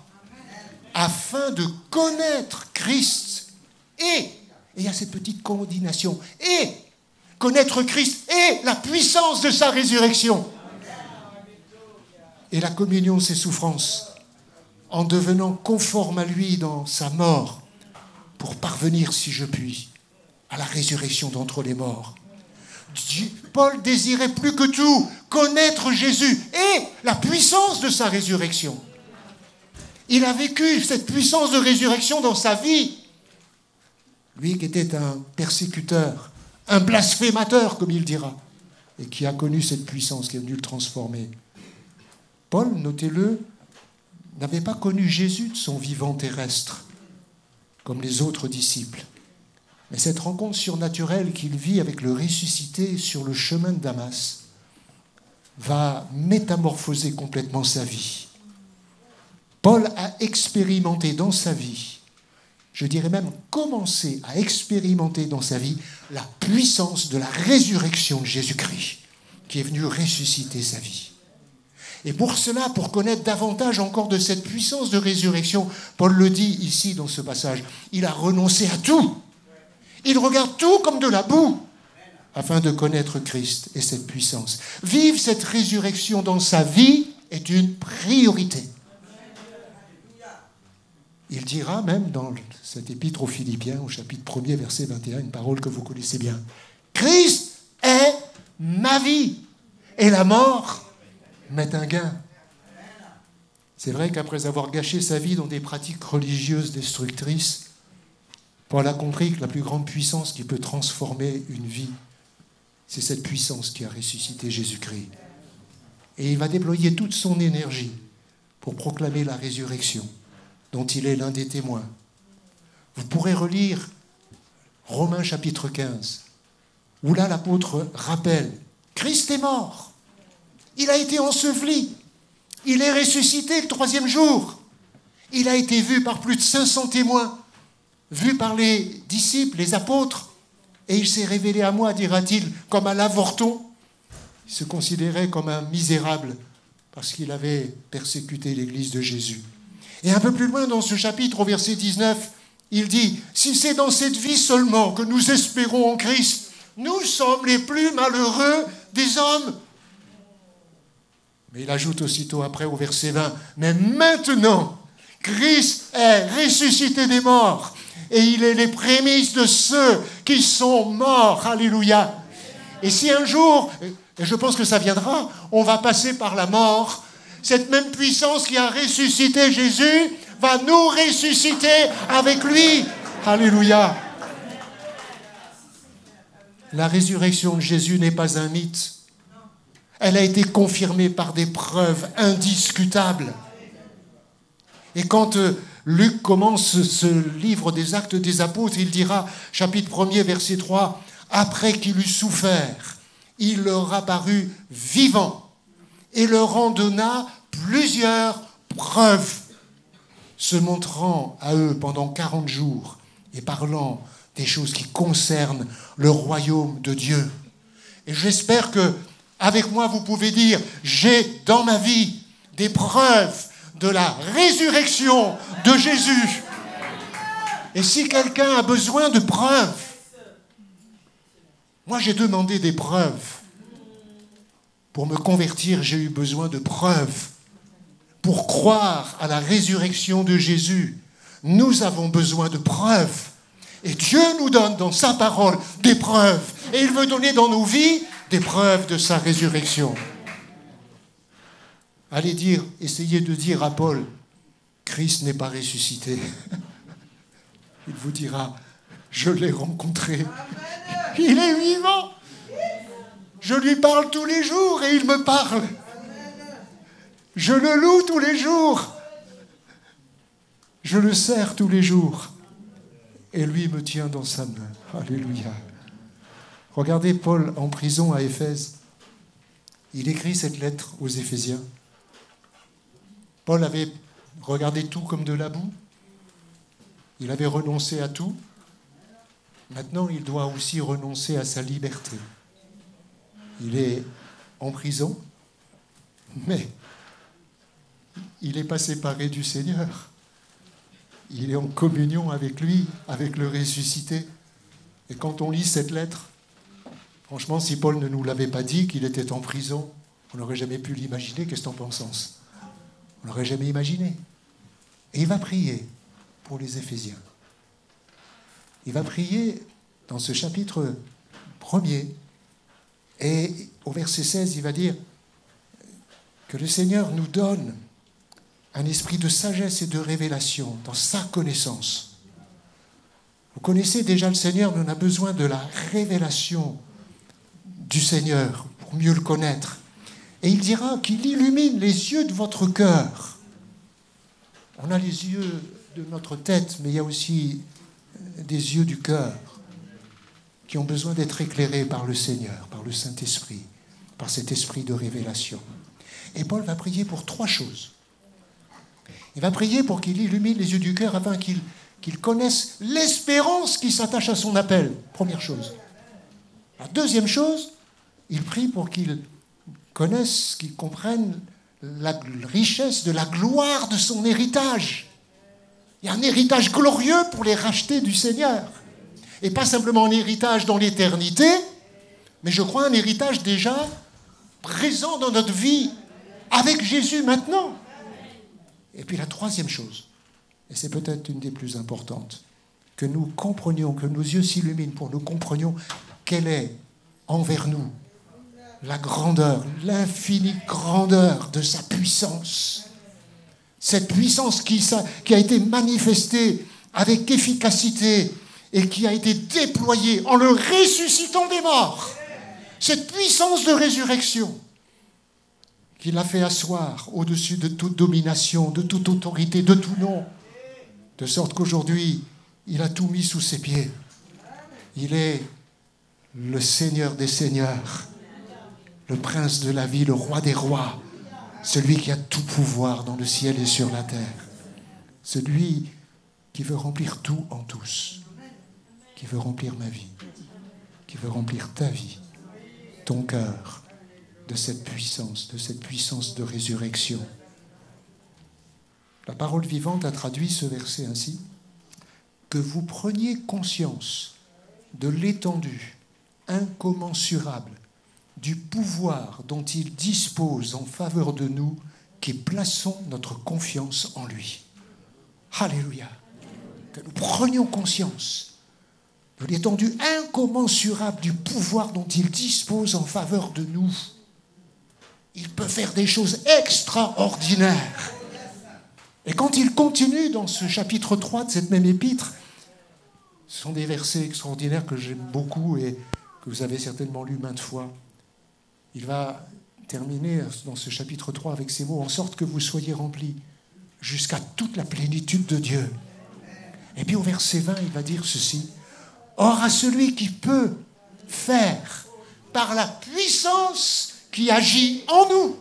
afin de connaître Christ et il y a cette petite coordination, et connaître Christ et la puissance de sa résurrection. Et la communion de ses souffrances, en devenant conforme à lui dans sa mort, pour parvenir, si je puis, à la résurrection d'entre les morts. Paul désirait plus que tout connaître Jésus et la puissance de sa résurrection. Il a vécu cette puissance de résurrection dans sa vie. Lui qui était un persécuteur, un blasphémateur, comme il dira, et qui a connu cette puissance qui est venue le transformer. Paul, notez-le, n'avait pas connu Jésus de son vivant terrestre, comme les autres disciples. Mais cette rencontre surnaturelle qu'il vit avec le ressuscité sur le chemin de Damas va métamorphoser complètement sa vie. Paul a expérimenté dans sa vie, je dirais même commencé à expérimenter dans sa vie la puissance de la résurrection de Jésus-Christ, qui est venu ressusciter sa vie. Et pour cela, pour connaître davantage encore de cette puissance de résurrection, Paul le dit ici dans ce passage, il a renoncé à tout. Il regarde tout comme de la boue, afin de connaître Christ et cette puissance. Vivre cette résurrection dans sa vie est une priorité. Il dira même dans cet épître aux Philippiens, au chapitre 1er, verset 21, une parole que vous connaissez bien. Christ est ma vie, et la mort m'est un gain. C'est vrai qu'après avoir gâché sa vie dans des pratiques religieuses destructrices, Paul a compris que la plus grande puissance qui peut transformer une vie, c'est cette puissance qui a ressuscité Jésus-Christ. Et il va déployer toute son énergie pour proclamer la résurrection, dont il est l'un des témoins, Vous pourrez relire Romains chapitre 15, où là l'apôtre rappelle, Christ est mort, il a été enseveli, il est ressuscité le 3e jour, il a été vu par plus de 500 témoins, vu par les disciples, les apôtres, et il s'est révélé à moi, dira-t-il, comme un avorton. Il se considérait comme un misérable parce qu'il avait persécuté l'Église de Jésus. Et un peu plus loin dans ce chapitre, au verset 19, il dit « Si c'est dans cette vie seulement que nous espérons en Christ, nous sommes les plus malheureux des hommes. » Mais il ajoute aussitôt après au verset 20 « Mais maintenant, Christ est ressuscité des morts et il est les prémices de ceux qui sont morts. » Alléluia. Et si un jour, et je pense que ça viendra, on va passer par la mort, cette même puissance qui a ressuscité Jésus va nous ressusciter avec lui. Alléluia. La résurrection de Jésus n'est pas un mythe. Elle a été confirmée par des preuves indiscutables. Et quand Luc commence ce livre des Actes des Apôtres, il dira, chapitre 1er, verset 3, « Après qu'il eut souffert, il leur apparut vivant et leur en donna plusieurs preuves, se montrant à eux pendant 40 jours et parlant des choses qui concernent le royaume de Dieu. » Et j'espère que, avec moi, vous pouvez dire, j'ai dans ma vie des preuves de la résurrection de Jésus. Et si quelqu'un a besoin de preuves, moi j'ai demandé des preuves. Pour me convertir, j'ai eu besoin de preuves. Pour croire à la résurrection de Jésus, nous avons besoin de preuves. Et Dieu nous donne dans sa parole des preuves. Et il veut donner dans nos vies des preuves de sa résurrection. Allez dire, essayez de dire à Paul, Christ n'est pas ressuscité. Il vous dira, je l'ai rencontré. Il est vivant. Je lui parle tous les jours et il me parle. Je le loue tous les jours. Je le sers tous les jours. Et lui me tient dans sa main. Alléluia. Regardez Paul en prison à Éphèse. Il écrit cette lettre aux Éphésiens. Paul avait regardé tout comme de la boue. Il avait renoncé à tout. Maintenant, il doit aussi renoncer à sa liberté. Il est en prison, mais il n'est pas séparé du Seigneur. Il est en communion avec lui, avec le ressuscité. Et quand on lit cette lettre, franchement, si Paul ne nous l'avait pas dit qu'il était en prison, on n'aurait jamais pu l'imaginer. Qu'est-ce que t'en penses ? On n'aurait jamais imaginé. Et il va prier pour les Éphésiens. Il va prier dans ce chapitre 1er. Et au verset 16, il va dire que le Seigneur nous donne un esprit de sagesse et de révélation dans sa connaissance. Vous connaissez déjà le Seigneur, mais on a besoin de la révélation du Seigneur pour mieux le connaître. Et il dira qu'il illumine les yeux de votre cœur. On a les yeux de notre tête, mais il y a aussi des yeux du cœur qui ont besoin d'être éclairés par le Seigneur, par le Saint-Esprit, par cet esprit de révélation. Et Paul va prier pour 3 choses. Il va prier pour qu'il illumine les yeux du cœur afin qu'il connaisse l'espérance qui s'attache à son appel. Première chose. La deuxième chose, il prie pour qu'il connaisse, qu'il comprenne la richesse de la gloire de son héritage. Il y a un héritage glorieux pour les rachetés du Seigneur. Et pas simplement un héritage dans l'éternité, mais je crois un héritage déjà présent dans notre vie, avec Jésus maintenant. Et puis la troisième chose, et c'est peut-être une des plus importantes, que nous comprenions, que nos yeux s'illuminent pour que nous comprenions quelle est envers nous la grandeur, l'infinie grandeur de sa puissance. Cette puissance qui a été manifestée avec efficacité et qui a été déployée en le ressuscitant des morts. Cette puissance de résurrection qu'il a fait asseoir au-dessus de toute domination, de toute autorité, de tout nom, de sorte qu'aujourd'hui, Il a tout mis sous ses pieds. Il est le Seigneur des seigneurs, le prince de la vie, le roi des rois, celui qui a tout pouvoir dans le ciel et sur la terre, celui qui veut remplir tout en tous, qui veut remplir ma vie, qui veut remplir ta vie, ton cœur, de cette puissance de résurrection. La parole vivante a traduit ce verset ainsi: que vous preniez conscience de l'étendue incommensurable du pouvoir dont il dispose en faveur de nous qui plaçons notre confiance en lui. Alléluia. Que nous prenions conscience de l'étendue incommensurable du pouvoir dont il dispose en faveur de nous. Il peut faire des choses extraordinaires. Et quand il continue dans ce chapitre 3 de cette même épître, ce sont des versets extraordinaires que j'aime beaucoup et que vous avez certainement lus maintes fois. Il va terminer dans ce chapitre 3 avec ces mots: en sorte que vous soyez remplis jusqu'à toute la plénitude de Dieu. Et puis au verset 20, il va dire ceci: or à celui qui peut faire par la puissance qui agit en nous,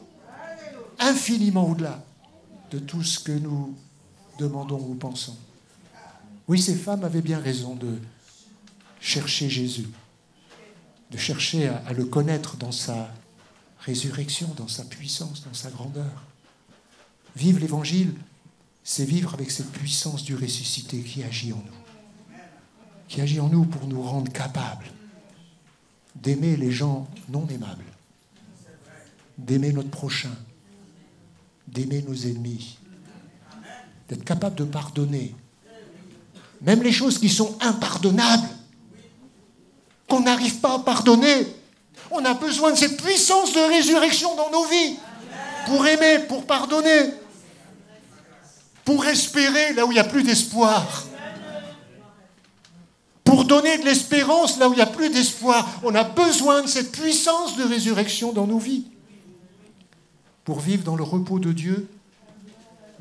infiniment au-delà de tout ce que nous demandons ou pensons. Oui, ces femmes avaient bien raison de chercher Jésus, de chercher à le connaître dans sa résurrection, dans sa puissance, dans sa grandeur. Vivre l'Évangile, c'est vivre avec cette puissance du ressuscité qui agit en nous. Qui agit en nous pour nous rendre capables d'aimer les gens non aimables, d'aimer notre prochain, d'aimer nos ennemis, d'être capable de pardonner, même les choses qui sont impardonnables, qu'on n'arrive pas à pardonner. On a besoin de cette puissance de résurrection dans nos vies pour aimer, pour pardonner, pour espérer là où il n'y a plus d'espoir, pour donner de l'espérance là où il n'y a plus d'espoir. On a besoin de cette puissance de résurrection dans nos vies pour vivre dans le repos de Dieu,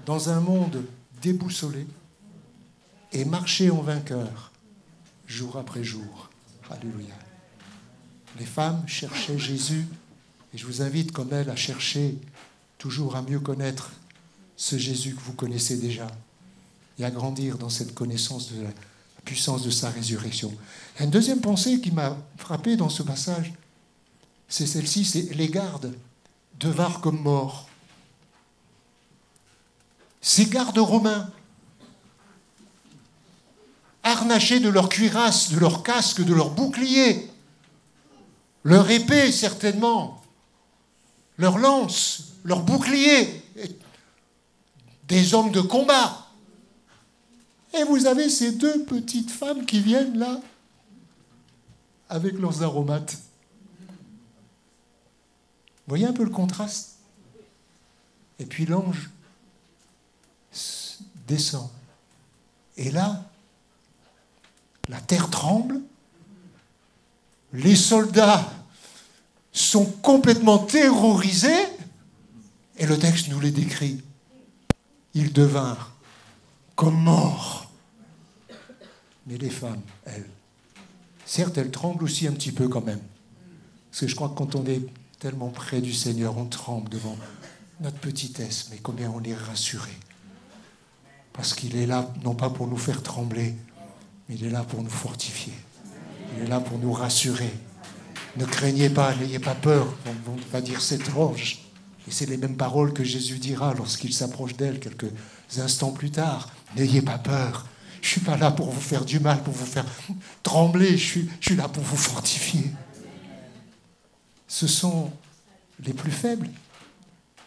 dans un monde déboussolé, et marcher en vainqueur jour après jour. Alléluia. Les femmes cherchaient Jésus, et je vous invite comme elles à chercher toujours à mieux connaître ce Jésus que vous connaissez déjà et à grandir dans cette connaissance de la puissance de sa résurrection. Et une deuxième pensée qui m'a frappé dans ce passage, c'est celle-ci: c'est les gardes devinrent comme morts. Ces gardes romains, harnachés de leur cuirasse, de leur casque, de leur bouclier, leur épée certainement, leur lance, leur bouclier, des hommes de combat. Et vous avez ces deux petites femmes qui viennent là, avec leurs aromates. Vous voyez un peu le contraste? Et puis l'ange descend. Et là, la terre tremble, les soldats sont complètement terrorisés, et le texte nous les décrit. Ils devinrent comme morts. Mais les femmes, elles, certes, elles tremblent aussi un petit peu quand même. Parce que je crois que quand on est tellement près du Seigneur, on tremble devant notre petitesse, mais combien on est rassuré. Parce qu'il est là, non pas pour nous faire trembler, mais il est là pour nous fortifier. Il est là pour nous rassurer. Ne craignez pas, n'ayez pas peur, on va dire cet ange. Et c'est les mêmes paroles que Jésus dira lorsqu'il s'approche d'elle quelques instants plus tard. N'ayez pas peur. Je ne suis pas là pour vous faire du mal, pour vous faire trembler. Je suis là pour vous fortifier. Ce sont les plus faibles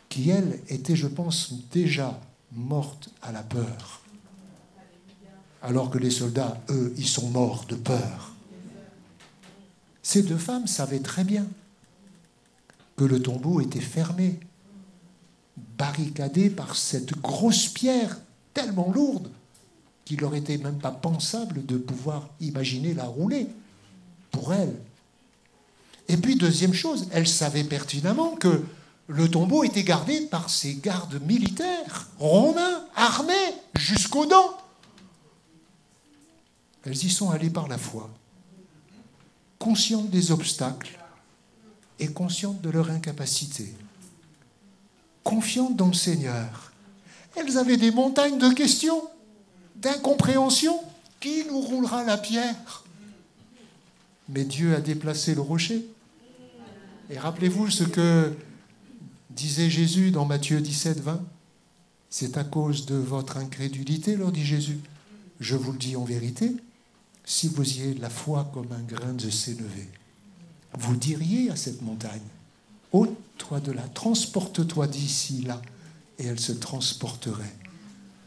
qui, elles, étaient, je pense, déjà mortes à la peur. Alors que les soldats, eux, ils sont morts de peur. Ces deux femmes savaient très bien que le tombeau était fermé, barricadé par cette grosse pierre tellement lourde qu'il leur était même pas pensable de pouvoir imaginer la rouler pour elles. Et puis, deuxième chose, elles savaient pertinemment que le tombeau était gardé par ces gardes militaires romains, armés jusqu'aux dents. Elles y sont allées par la foi, conscientes des obstacles et conscientes de leur incapacité, confiantes dans le Seigneur. Elles avaient des montagnes de questions, d'incompréhension. Qui nous roulera la pierre? Mais Dieu a déplacé le rocher. Et rappelez-vous ce que disait Jésus dans Matthieu 17, 20. C'est à cause de votre incrédulité, leur dit Jésus. Je vous le dis en vérité, si vous ayez de la foi comme un grain de sénévé, vous diriez à cette montagne, ôte-toi de là, transporte-toi d'ici là, et elle se transporterait.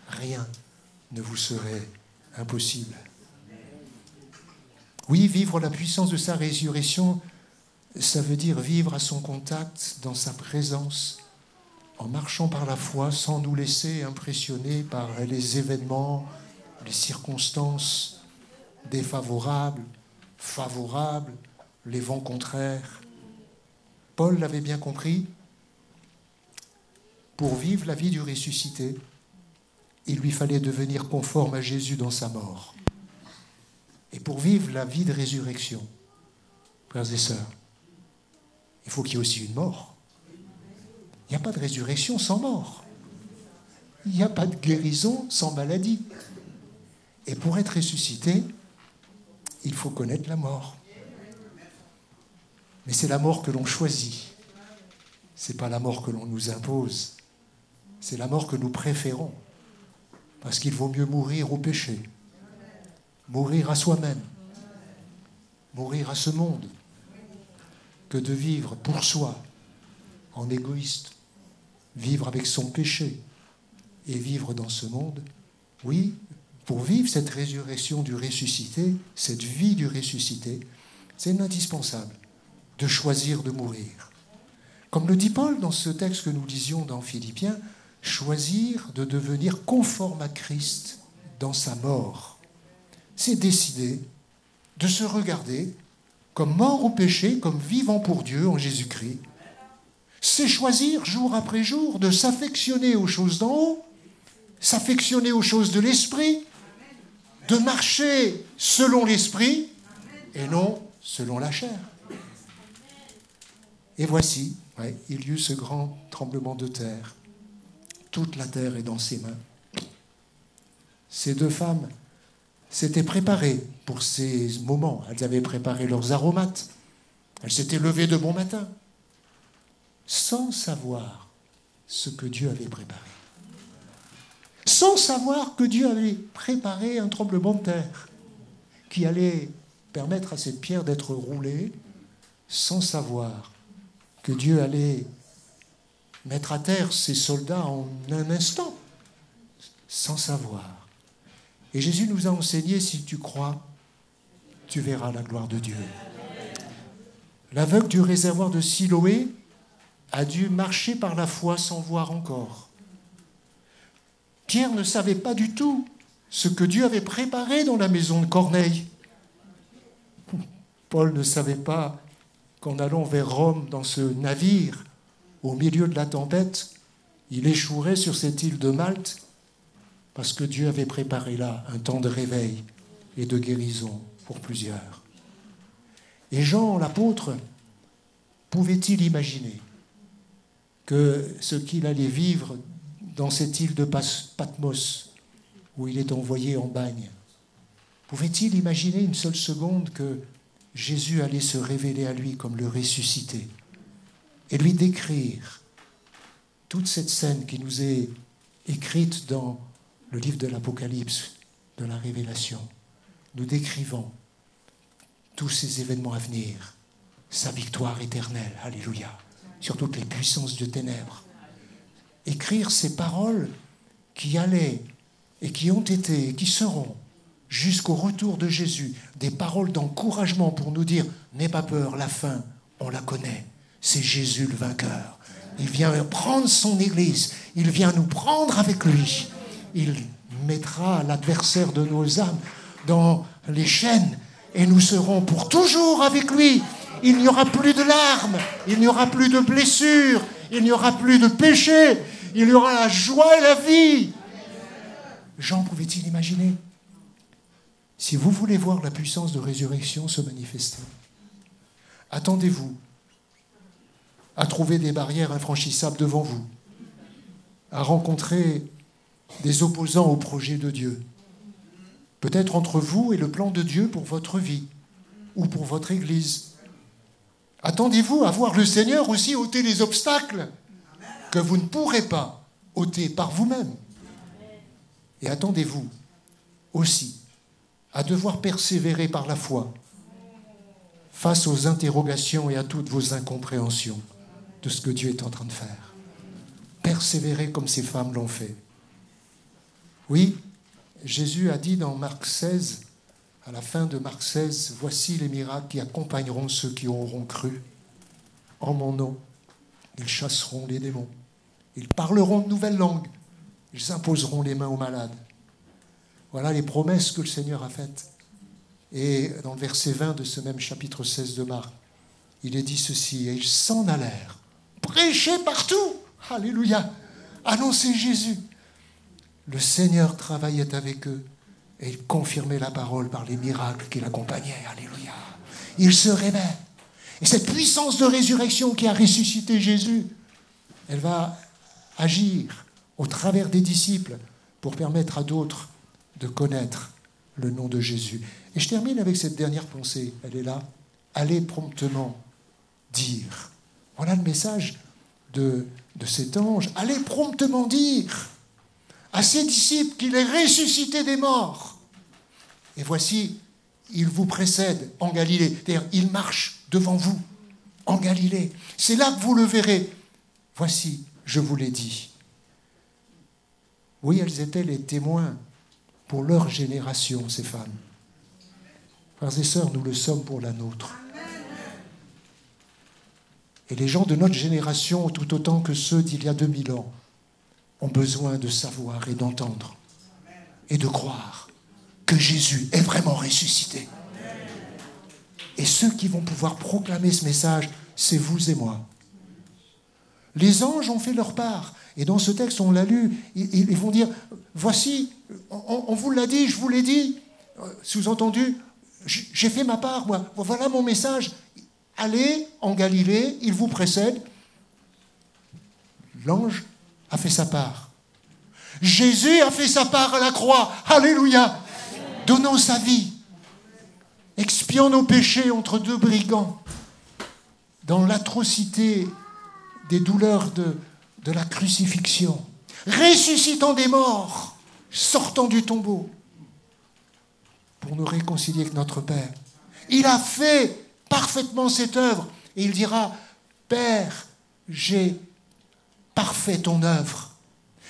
Rien ne vous serait impossible. Oui, vivre la puissance de sa résurrection, ça veut dire vivre à son contact, dans sa présence, en marchant par la foi, sans nous laisser impressionner par les événements, les circonstances défavorables, favorables, les vents contraires. Paul l'avait bien compris. Pour vivre la vie du ressuscité, il lui fallait devenir conforme à Jésus dans sa mort. Et pour vivre la vie de résurrection, frères et sœurs, il faut qu'il y ait aussi une mort. Il n'y a pas de résurrection sans mort. Il n'y a pas de guérison sans maladie. Et pour être ressuscité, il faut connaître la mort. Mais c'est la mort que l'on choisit. Ce n'est pas la mort que l'on nous impose. C'est la mort que nous préférons. Parce qu'il vaut mieux mourir au péché, mourir à soi-même, mourir à ce monde, que de vivre pour soi, en égoïste, vivre avec son péché et vivre dans ce monde. Oui, pour vivre cette résurrection du ressuscité, cette vie du ressuscité, c'est indispensable de choisir de mourir. Comme le dit Paul dans ce texte que nous lisions dans Philippiens, choisir de devenir conforme à Christ dans sa mort. C'est décider de se regarder comme mort au péché, comme vivant pour Dieu en Jésus-Christ. C'est choisir jour après jour de s'affectionner aux choses d'en haut, s'affectionner aux choses de l'esprit, de marcher selon l'esprit et non selon la chair. Et voici, il y eut ce grand tremblement de terre. Toute la terre est dans ses mains. Ces deux femmes s'étaient préparées pour ces moments. Elles avaient préparé leurs aromates. Elles s'étaient levées de bon matin, sans savoir ce que Dieu avait préparé. Sans savoir que Dieu avait préparé un tremblement de terre qui allait permettre à cette pierre d'être roulée, sans savoir que Dieu allait mettre à terre ses soldats en un instant, sans savoir. Et Jésus nous a enseigné, si tu crois, tu verras la gloire de Dieu. L'aveugle du réservoir de Siloé a dû marcher par la foi sans voir encore. Pierre ne savait pas du tout ce que Dieu avait préparé dans la maison de Corneille. Paul ne savait pas qu'en allant vers Rome dans ce navire, au milieu de la tempête, il échouerait sur cette île de Malte parce que Dieu avait préparé là un temps de réveil et de guérison pour plusieurs. Et Jean, l'apôtre, pouvait-il imaginer que ce qu'il allait vivre dans cette île de Patmos, où il est envoyé en bagne, pouvait-il imaginer une seule seconde que Jésus allait se révéler à lui comme le ressuscité et lui décrire toute cette scène qui nous est écrite dans le livre de l'Apocalypse, de la Révélation, nous décrivant tous ces événements à venir, sa victoire éternelle, alléluia, sur toutes les puissances de ténèbres. Écrire ces paroles qui allaient et qui ont été et qui seront jusqu'au retour de Jésus, des paroles d'encouragement pour nous dire « N'aie pas peur, la fin, on la connaît, c'est Jésus le vainqueur. Il vient prendre son Église, il vient nous prendre avec lui. Il mettra l'adversaire de nos âmes dans les chaînes et nous serons pour toujours avec lui. Il n'y aura plus de larmes, il n'y aura plus de blessures, il n'y aura plus de péché, il y aura la joie et la vie. » Jean pouvait-il imaginer? si vous voulez voir la puissance de résurrection se manifester, attendez-vous à trouver des barrières infranchissables devant vous, à rencontrer des opposants au projet de Dieu, peut-être entre vous et le plan de Dieu pour votre vie ou pour votre Église. Attendez-vous à voir le Seigneur aussi ôter les obstacles que vous ne pourrez pas ôter par vous-même. Et attendez-vous aussi à devoir persévérer par la foi face aux interrogations et à toutes vos incompréhensions de ce que Dieu est en train de faire. Persévérer comme ces femmes l'ont fait. Oui, Jésus a dit dans Marc 16, à la fin de Marc 16, « Voici les miracles qui accompagneront ceux qui auront cru. En mon nom, ils chasseront les démons. Ils parleront de nouvelles langues. Ils imposeront les mains aux malades. » Voilà les promesses que le Seigneur a faites. Et dans le verset 20 de ce même chapitre 16 de Marc, il est dit ceci, « Et ils s'en allèrent, prêcher partout. » Alléluia. Annoncer Jésus. Le Seigneur travaillait avec eux et il confirmait la parole par les miracles qui l'accompagnaient. Alléluia. Il se révèle. Et cette puissance de résurrection qui a ressuscité Jésus, elle va agir au travers des disciples pour permettre à d'autres de connaître le nom de Jésus. Et je termine avec cette dernière pensée. Elle est là. Allez promptement dire. Voilà le message de cet ange. Allez promptement dire à ses disciples qu'il est ressuscité des morts. Et voici, il vous précède en Galilée. C'est-à-dire, il marche devant vous en Galilée. C'est là que vous le verrez. Voici, je vous l'ai dit. Oui, elles étaient les témoins pour leur génération, ces femmes. Frères et sœurs, nous le sommes pour la nôtre. Et les gens de notre génération, tout autant que ceux d'il y a 2000 ans, ont besoin de savoir et d'entendre et de croire que Jésus est vraiment ressuscité. Et ceux qui vont pouvoir proclamer ce message, c'est vous et moi. Les anges ont fait leur part. Et dans ce texte, on l'a lu, ils vont dire, voici, on vous l'a dit, je vous l'ai dit. Sous-entendu, j'ai fait ma part, moi. Voilà mon message. Allez en Galilée, il vous précède. L'ange a fait sa part. Jésus a fait sa part à la croix. Alléluia. Donnant sa vie. Expiant nos péchés entre deux brigands. Dans l'atrocité des douleurs de la crucifixion. Ressuscitant des morts. Sortant du tombeau. Pour nous réconcilier avec notre Père. Il a fait parfaitement cette œuvre. Et il dira, Père, j'ai parfait ton œuvre.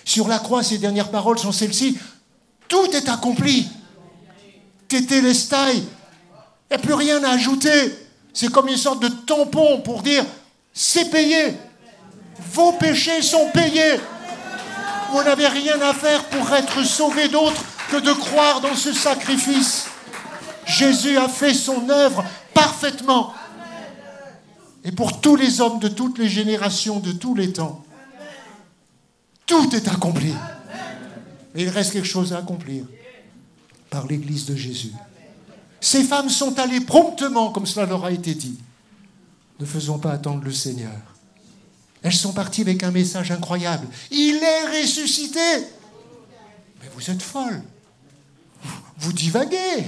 Sur la croix, ces dernières paroles sont celles-ci. Tout est accompli. Tétélestai. Il n'y a plus rien à ajouter. C'est comme une sorte de tampon pour dire, c'est payé. Vos péchés sont payés. Vous n'avez rien à faire pour être sauvé d'autre que de croire dans ce sacrifice. Jésus a fait son œuvre parfaitement. Et pour tous les hommes de toutes les générations, de tous les temps, tout est accompli. Et il reste quelque chose à accomplir par l'Église de Jésus. Ces femmes sont allées promptement, comme cela leur a été dit. Ne faisons pas attendre le Seigneur. Elles sont parties avec un message incroyable. Il est ressuscité. Mais vous êtes folles. Vous divaguez.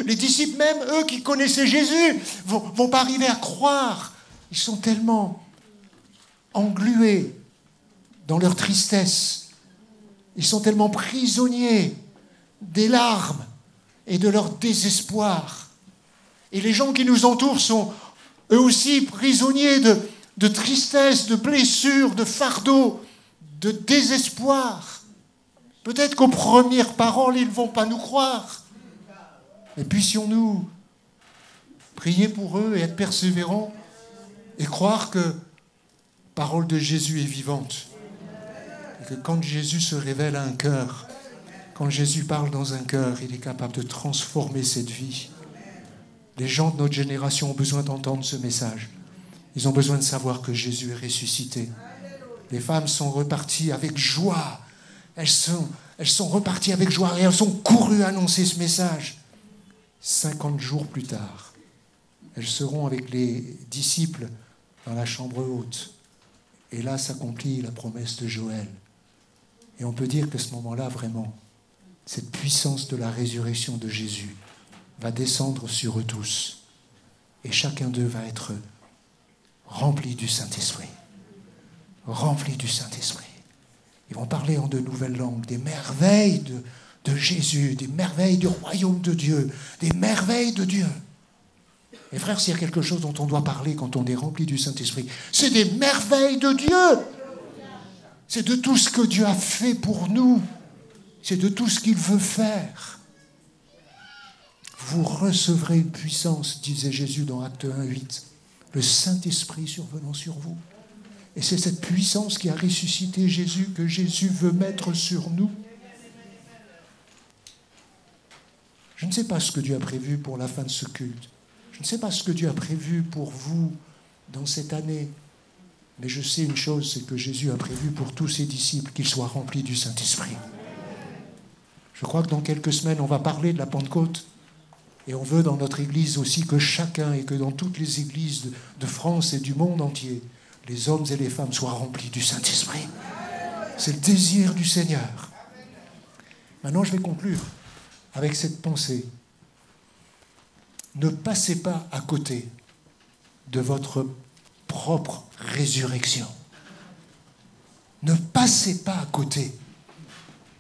Les disciples même, eux qui connaissaient Jésus, vont pas arriver à croire. Ils sont tellement englués dans leur tristesse. Ils sont tellement prisonniers des larmes et de leur désespoir. Et les gens qui nous entourent sont eux aussi prisonniers de tristesse, de blessures, de fardeaux, de désespoir. Peut-être qu'aux premières paroles, ils ne vont pas nous croire. Mais puissions-nous prier pour eux et être persévérants et croire que la parole de Jésus est vivante. Et que quand Jésus se révèle à un cœur, quand Jésus parle dans un cœur, il est capable de transformer cette vie. Les gens de notre génération ont besoin d'entendre ce message. Ils ont besoin de savoir que Jésus est ressuscité. Les femmes sont reparties avec joie. Elles sont reparties avec joie et elles ont couru annoncer ce message. 50 jours plus tard, elles seront avec les disciples dans la chambre haute. Et là s'accomplit la promesse de Joël. Et on peut dire qu'à ce moment-là, vraiment, cette puissance de la résurrection de Jésus va descendre sur eux tous. Et chacun d'eux va être rempli du Saint-Esprit. Rempli du Saint-Esprit. Ils vont parler en de nouvelles langues, des merveilles de Jésus, des merveilles du royaume de Dieu, des merveilles de Dieu. Mes frères, s'il y a quelque chose dont on doit parler quand on est rempli du Saint-Esprit, c'est des merveilles de Dieu. C'est de tout ce que Dieu a fait pour nous. C'est de tout ce qu'il veut faire. Vous recevrez une puissance, disait Jésus dans Acte 1:8, le Saint-Esprit survenant sur vous. Et c'est cette puissance qui a ressuscité Jésus que Jésus veut mettre sur nous. Je ne sais pas ce que Dieu a prévu pour la fin de ce culte. Je ne sais pas ce que Dieu a prévu pour vous dans cette année. Mais je sais une chose, c'est que Jésus a prévu pour tous ses disciples qu'ils soient remplis du Saint-Esprit. Je crois que dans quelques semaines, on va parler de la Pentecôte. Et on veut dans notre Église aussi que chacun, et que dans toutes les églises de France et du monde entier, les hommes et les femmes soient remplis du Saint-Esprit. C'est le désir du Seigneur. Maintenant, je vais conclure avec cette pensée. Ne passez pas à côté de votre propre résurrection. Ne passez pas à côté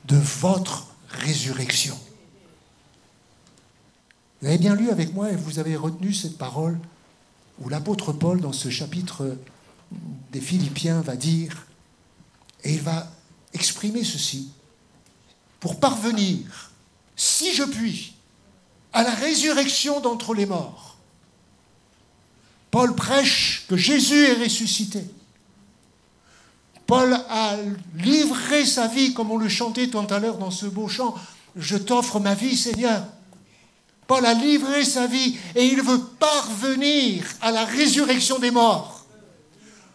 de votre résurrection. Vous avez bien lu avec moi et vous avez retenu cette parole où l'apôtre Paul, dans ce chapitre des Philippiens, va dire, et il va exprimer ceci, pour parvenir, si je puis, à la résurrection d'entre les morts. Paul prêche que Jésus est ressuscité. Paul a livré sa vie, comme on le chantait tout à l'heure dans ce beau chant, « Je t'offre ma vie, Seigneur ». Paul a livré sa vie et il veut parvenir à la résurrection des morts.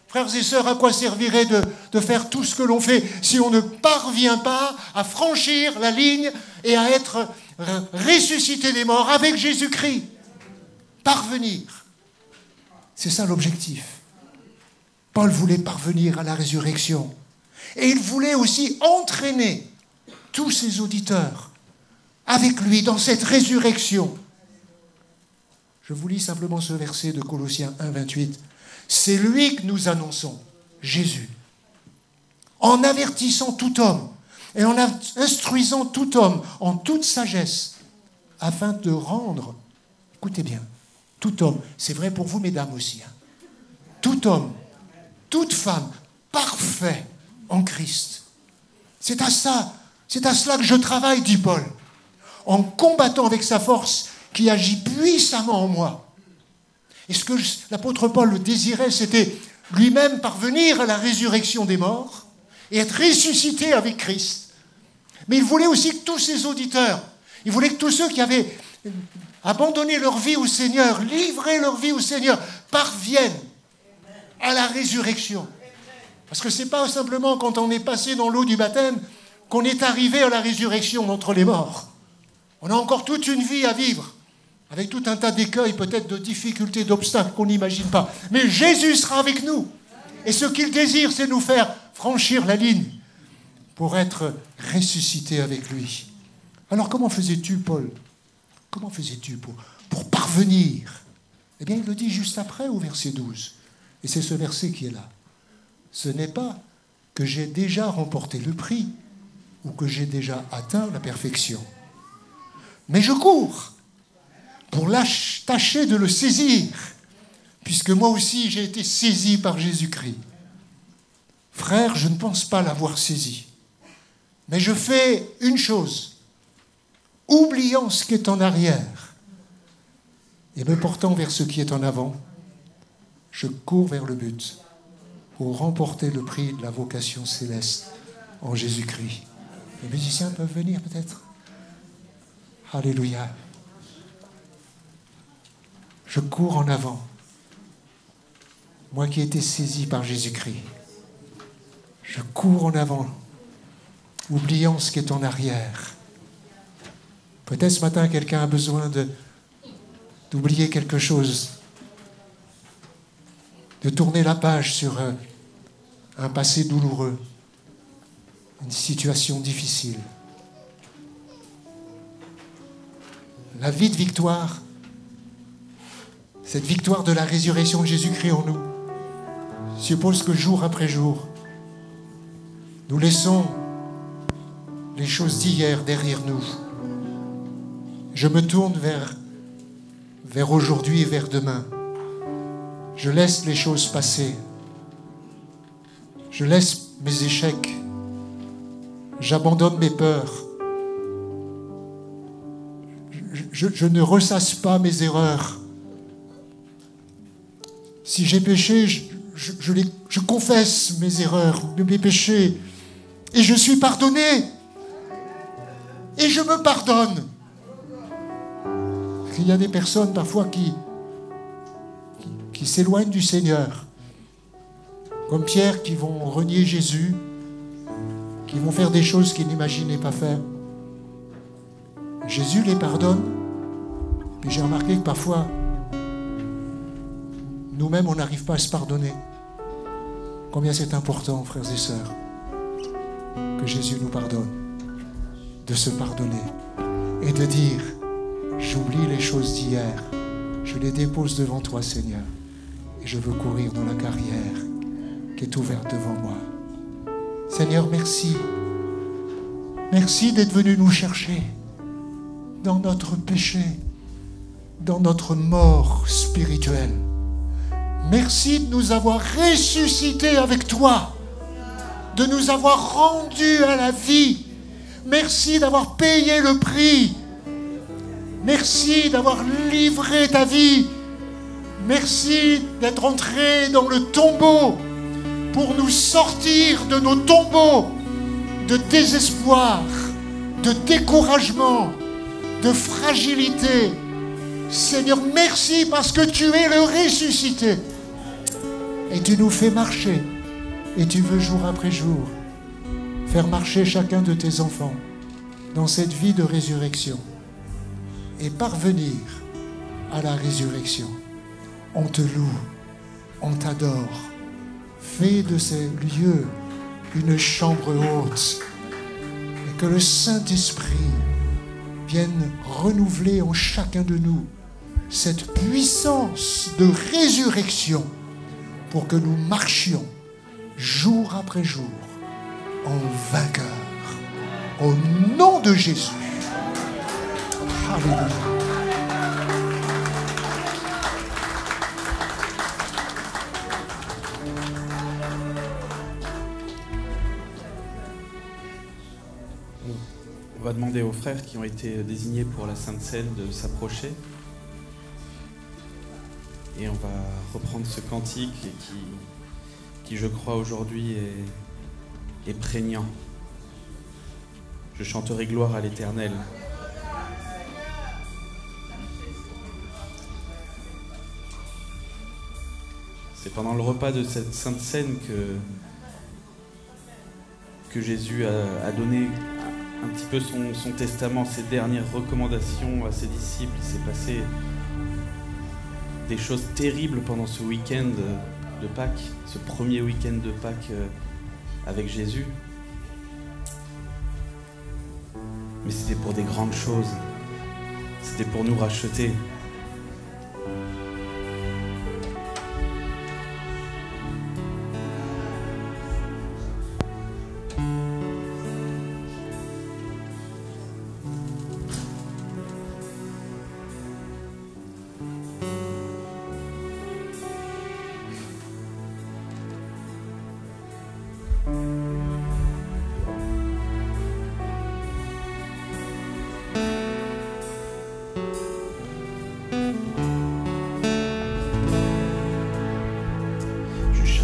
Frères et sœurs, à quoi servirait de faire tout ce que l'on fait si on ne parvient pas à franchir la ligne et à être ressuscité des morts avec Jésus-Christ? Parvenir. C'est ça l'objectif. Paul voulait parvenir à la résurrection. Et il voulait aussi entraîner tous ses auditeurs avec lui dans cette résurrection. Je vous lis simplement ce verset de Colossiens 1:28. C'est lui que nous annonçons, Jésus, en avertissant tout homme et en instruisant tout homme en toute sagesse, afin de rendre, écoutez bien, tout homme, c'est vrai pour vous mesdames aussi, tout homme, toute femme, parfait en Christ. C'est à cela que je travaille, dit Paul, en combattant avec sa force qui agit puissamment en moi. Et ce que l'apôtre Paul le désirait, c'était lui-même parvenir à la résurrection des morts et être ressuscité avec Christ. Mais il voulait aussi que tous ses auditeurs, il voulait que tous ceux qui avaient abandonné leur vie au Seigneur, livré leur vie au Seigneur, parviennent à la résurrection. Parce que ce n'est pas simplement quand on est passé dans l'eau du baptême qu'on est arrivé à la résurrection d'entre les morts. On a encore toute une vie à vivre, avec tout un tas d'écueils, peut-être de difficultés, d'obstacles qu'on n'imagine pas. Mais Jésus sera avec nous. Et ce qu'il désire, c'est nous faire franchir la ligne pour être ressuscités avec lui. Alors comment faisais-tu, Paul? Comment faisais-tu pour parvenir? Eh bien, il le dit juste après au verset 12. Et c'est ce verset qui est là. Ce n'est pas que j'ai déjà remporté le prix ou que j'ai déjà atteint la perfection. Mais je cours pour tâcher de le saisir, puisque moi aussi j'ai été saisi par Jésus-Christ. Frère, je ne pense pas l'avoir saisi, mais je fais une chose, oubliant ce qui est en arrière et me portant vers ce qui est en avant, je cours vers le but pour remporter le prix de la vocation céleste en Jésus-Christ. Les musiciens peuvent venir peut-être? Alléluia. Je cours en avant. Moi qui ai été saisi par Jésus-Christ. Je cours en avant, oubliant ce qui est en arrière. Peut-être ce matin, quelqu'un a besoin d'oublier quelque chose, de tourner la page sur un passé douloureux, une situation difficile. La vie de victoire, cette victoire de la résurrection de Jésus-Christ en nous, suppose que jour après jour, nous laissons les choses d'hier derrière nous. Je me tourne vers aujourd'hui et vers demain. Je laisse les choses passer. Je laisse mes échecs. J'abandonne mes peurs. Je ne ressasse pas mes erreurs. Si j'ai péché, je confesse mes erreurs, mes péchés, et je suis pardonné. Et je me pardonne. Il y a des personnes parfois qui s'éloignent du Seigneur, comme Pierre, qui vont renier Jésus, qui vont faire des choses qu'ils n'imaginaient pas faire. Jésus les pardonne. Puis j'ai remarqué que parfois, nous-mêmes, on n'arrive pas à se pardonner. Combien c'est important, frères et sœurs, que Jésus nous pardonne, de se pardonner et de dire: j'oublie les choses d'hier, je les dépose devant toi, Seigneur, et je veux courir dans la carrière qui est ouverte devant moi. Seigneur, merci. Merci d'être venu nous chercher dans notre péché, dans notre mort spirituelle. Merci de nous avoir ressuscités avec toi, de nous avoir rendus à la vie. Merci d'avoir payé le prix. Merci d'avoir livré ta vie. Merci d'être entré dans le tombeau pour nous sortir de nos tombeaux de désespoir, de découragement, de fragilité. Seigneur, merci parce que tu es le ressuscité. Et tu nous fais marcher. Et tu veux jour après jour faire marcher chacun de tes enfants dans cette vie de résurrection et parvenir à la résurrection. On te loue, on t'adore. Fais de ces lieux une chambre haute et que le Saint-Esprit vienne renouveler en chacun de nous cette puissance de résurrection pour que nous marchions jour après jour en vainqueur. Au nom de Jésus. Alléluia. On va demander aux frères qui ont été désignés pour la Sainte Seine de s'approcher. Et on va reprendre ce cantique qui je crois aujourd'hui est prégnant. Je chanterai gloire à l'Éternel. C'est pendant le repas de cette Sainte Seine que Jésus a donné un petit peu son testament, ses dernières recommandations à ses disciples. Il s'est passé des choses terribles pendant ce week-end de Pâques, ce premier week-end de Pâques avec Jésus. Mais c'était pour des grandes choses. C'était pour nous racheter.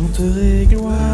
chanterai gloire.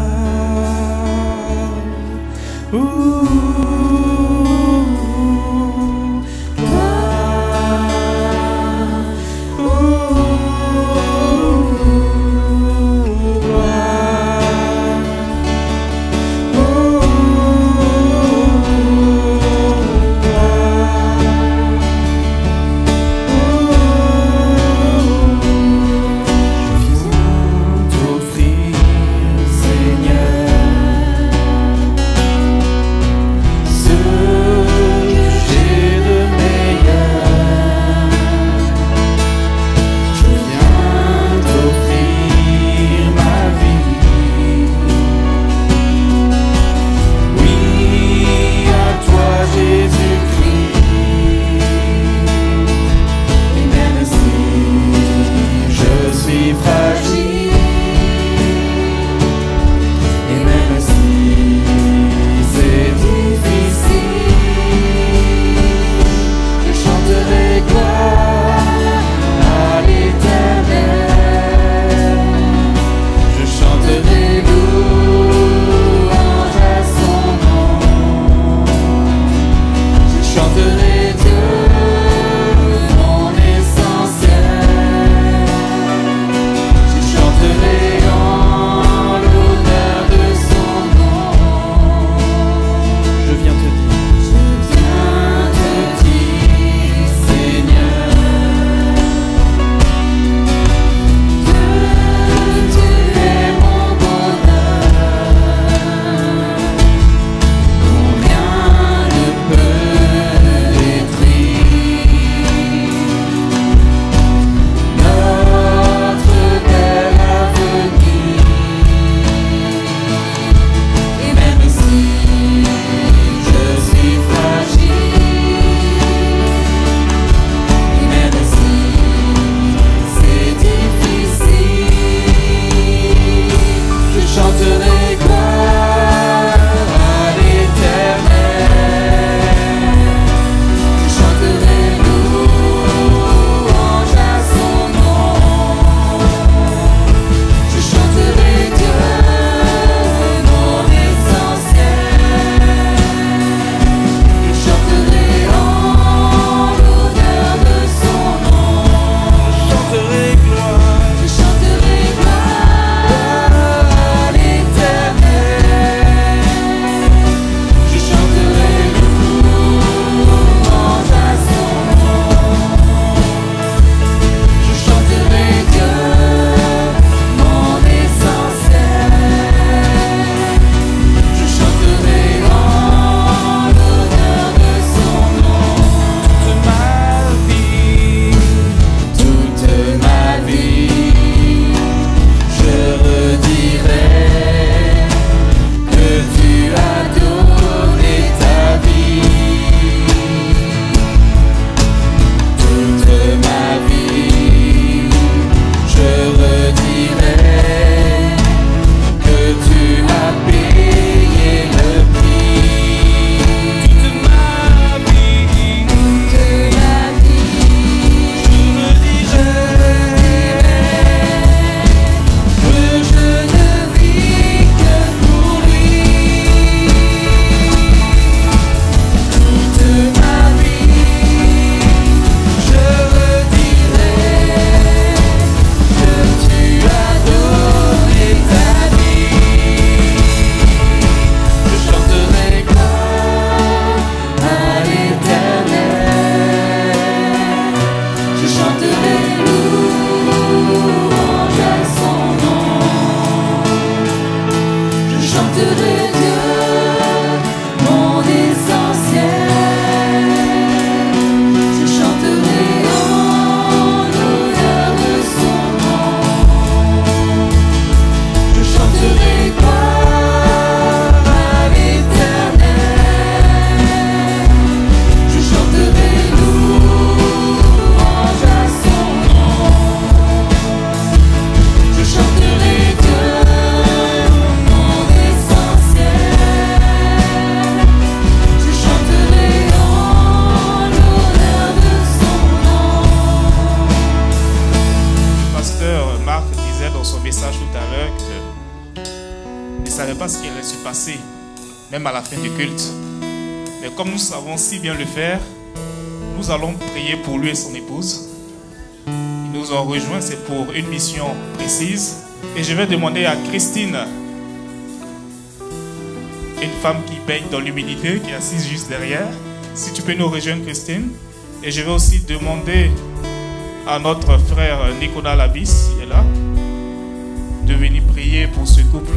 dans son message tout à l'heure qu'il ne savait pas ce qui allait se passer, même à la fin du culte. Mais comme nous savons si bien le faire, nous allons prier pour lui et son épouse. Ils nous ont rejoints, c'est pour une mission précise. Et je vais demander à Christine, une femme qui baigne dans l'humilité, qui est assise juste derrière, si tu peux nous rejoindre, Christine. Et je vais aussi demander à notre frère Nicolas Labis, il est là, de venir prier pour ce couple.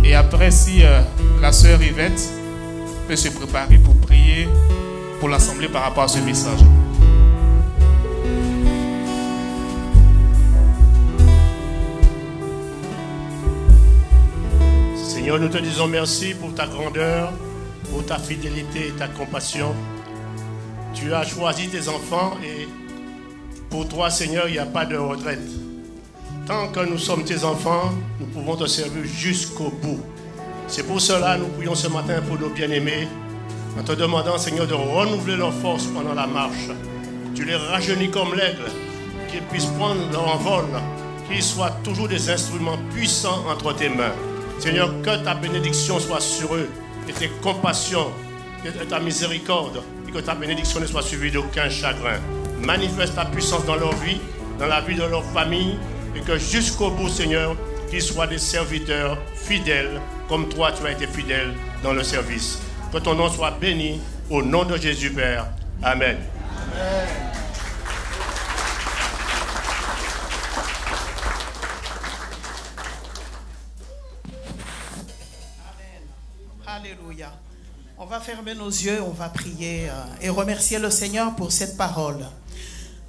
Et après, si la sœur Yvette peut se préparer pour prier pour l'assemblée par rapport à ce message. Seigneur, nous te disons merci pour ta grandeur, pour ta fidélité et ta compassion. Tu as choisi tes enfants et pour toi, Seigneur, il n'y a pas de retraite. Tant que nous sommes tes enfants, nous pouvons te servir jusqu'au bout. C'est pour cela que nous prions ce matin pour nos bien-aimés, en te demandant, Seigneur, de renouveler leur force pendant la marche. Tu les rajeunis comme l'aigle, qu'ils puissent prendre leur envol, qu'ils soient toujours des instruments puissants entre tes mains. Seigneur, que ta bénédiction soit sur eux, et tes compassions, et ta miséricorde, et que ta bénédiction ne soit suivie d'aucun chagrin. Manifeste ta puissance dans leur vie, dans la vie de leur famille, et que jusqu'au bout, Seigneur, qu'ils soient des serviteurs fidèles, comme toi tu as été fidèle dans le service. Que ton nom soit béni, au nom de Jésus, Père. Amen. Amen. Alléluia. On va fermer nos yeux, on va prier et remercier le Seigneur pour cette parole.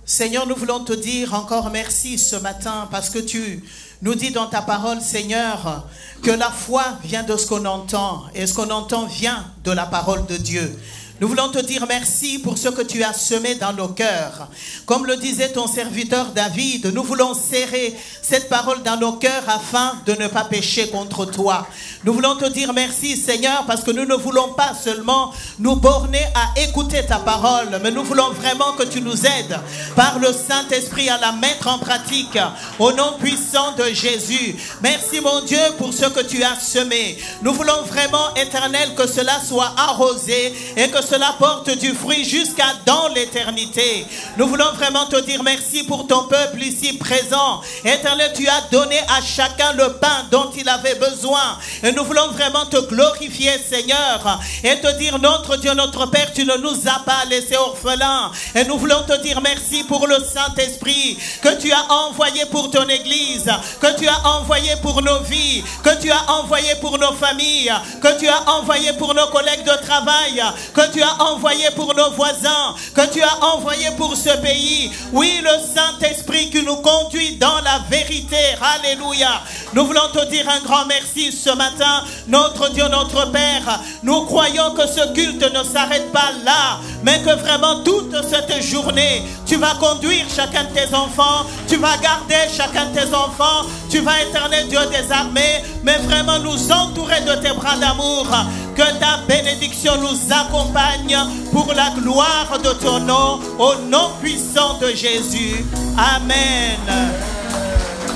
Seigneur, nous voulons te dire encore merci ce matin parce que tu nous dis dans ta parole, Seigneur, que la foi vient de ce qu'on entend et ce qu'on entend vient de la parole de Dieu. Nous voulons te dire merci pour ce que tu as semé dans nos cœurs. Comme le disait ton serviteur David, nous voulons serrer cette parole dans nos cœurs afin de ne pas pécher contre toi. Nous voulons te dire merci, Seigneur, parce que nous ne voulons pas seulement nous borner à écouter ta parole, mais nous voulons vraiment que tu nous aides par le Saint-Esprit à la mettre en pratique au nom puissant de Jésus. Merci, mon Dieu, pour ce que tu as semé. Nous voulons vraiment, Éternel, que cela soit arrosé et que cela porte du fruit jusqu'à dans l'éternité. Nous voulons vraiment te dire merci pour ton peuple ici présent. Éternel, tu as donné à chacun le pain dont il avait besoin. Et nous voulons vraiment te glorifier, Seigneur, et te dire, notre Dieu, notre Père, tu ne nous as pas laissés orphelins. Et nous voulons te dire merci pour le Saint-Esprit que tu as envoyé pour ton Église, que tu as envoyé pour nos vies, que tu as envoyé pour nos familles, que tu as envoyé pour nos collègues de travail, que tu as envoyé pour nos voisins, que tu as envoyé pour ce pays. Oui, le Saint-Esprit qui nous conduit dans la vérité. Alléluia. Nous voulons te dire un grand merci ce matin, notre Dieu, notre Père. Nous croyons que ce culte ne s'arrête pas là, mais que vraiment toute cette journée, tu vas conduire chacun de tes enfants, tu vas garder chacun de tes enfants, tu vas, Éternel Dieu des armées, mais vraiment nous entourer de tes bras d'amour. Que ta bénédiction nous accompagne pour la gloire de ton nom, au nom puissant de Jésus. Amen.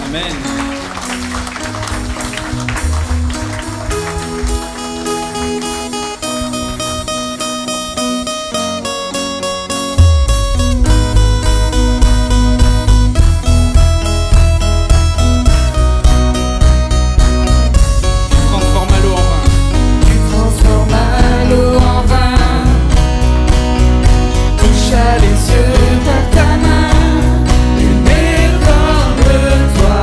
Amen. Les yeux de ta main, une comme toi.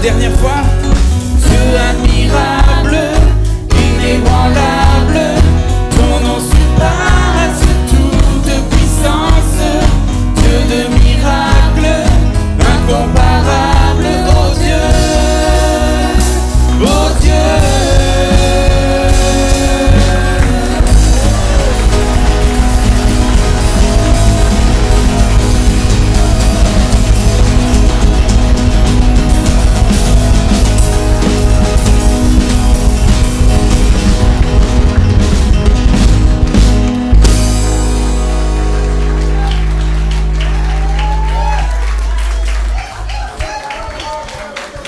dernière fois. Dieu admirable, inébranlable, ton nom surpasse toute puissance. Dieu de miracles, incomparable, oh Dieu, oh Dieu.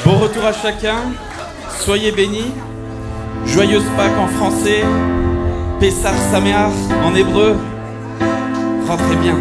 Bon retour à chacun, soyez bénis. Joyeuse Pâques en français, Pessar Sameach en hébreu. Rentrez bien.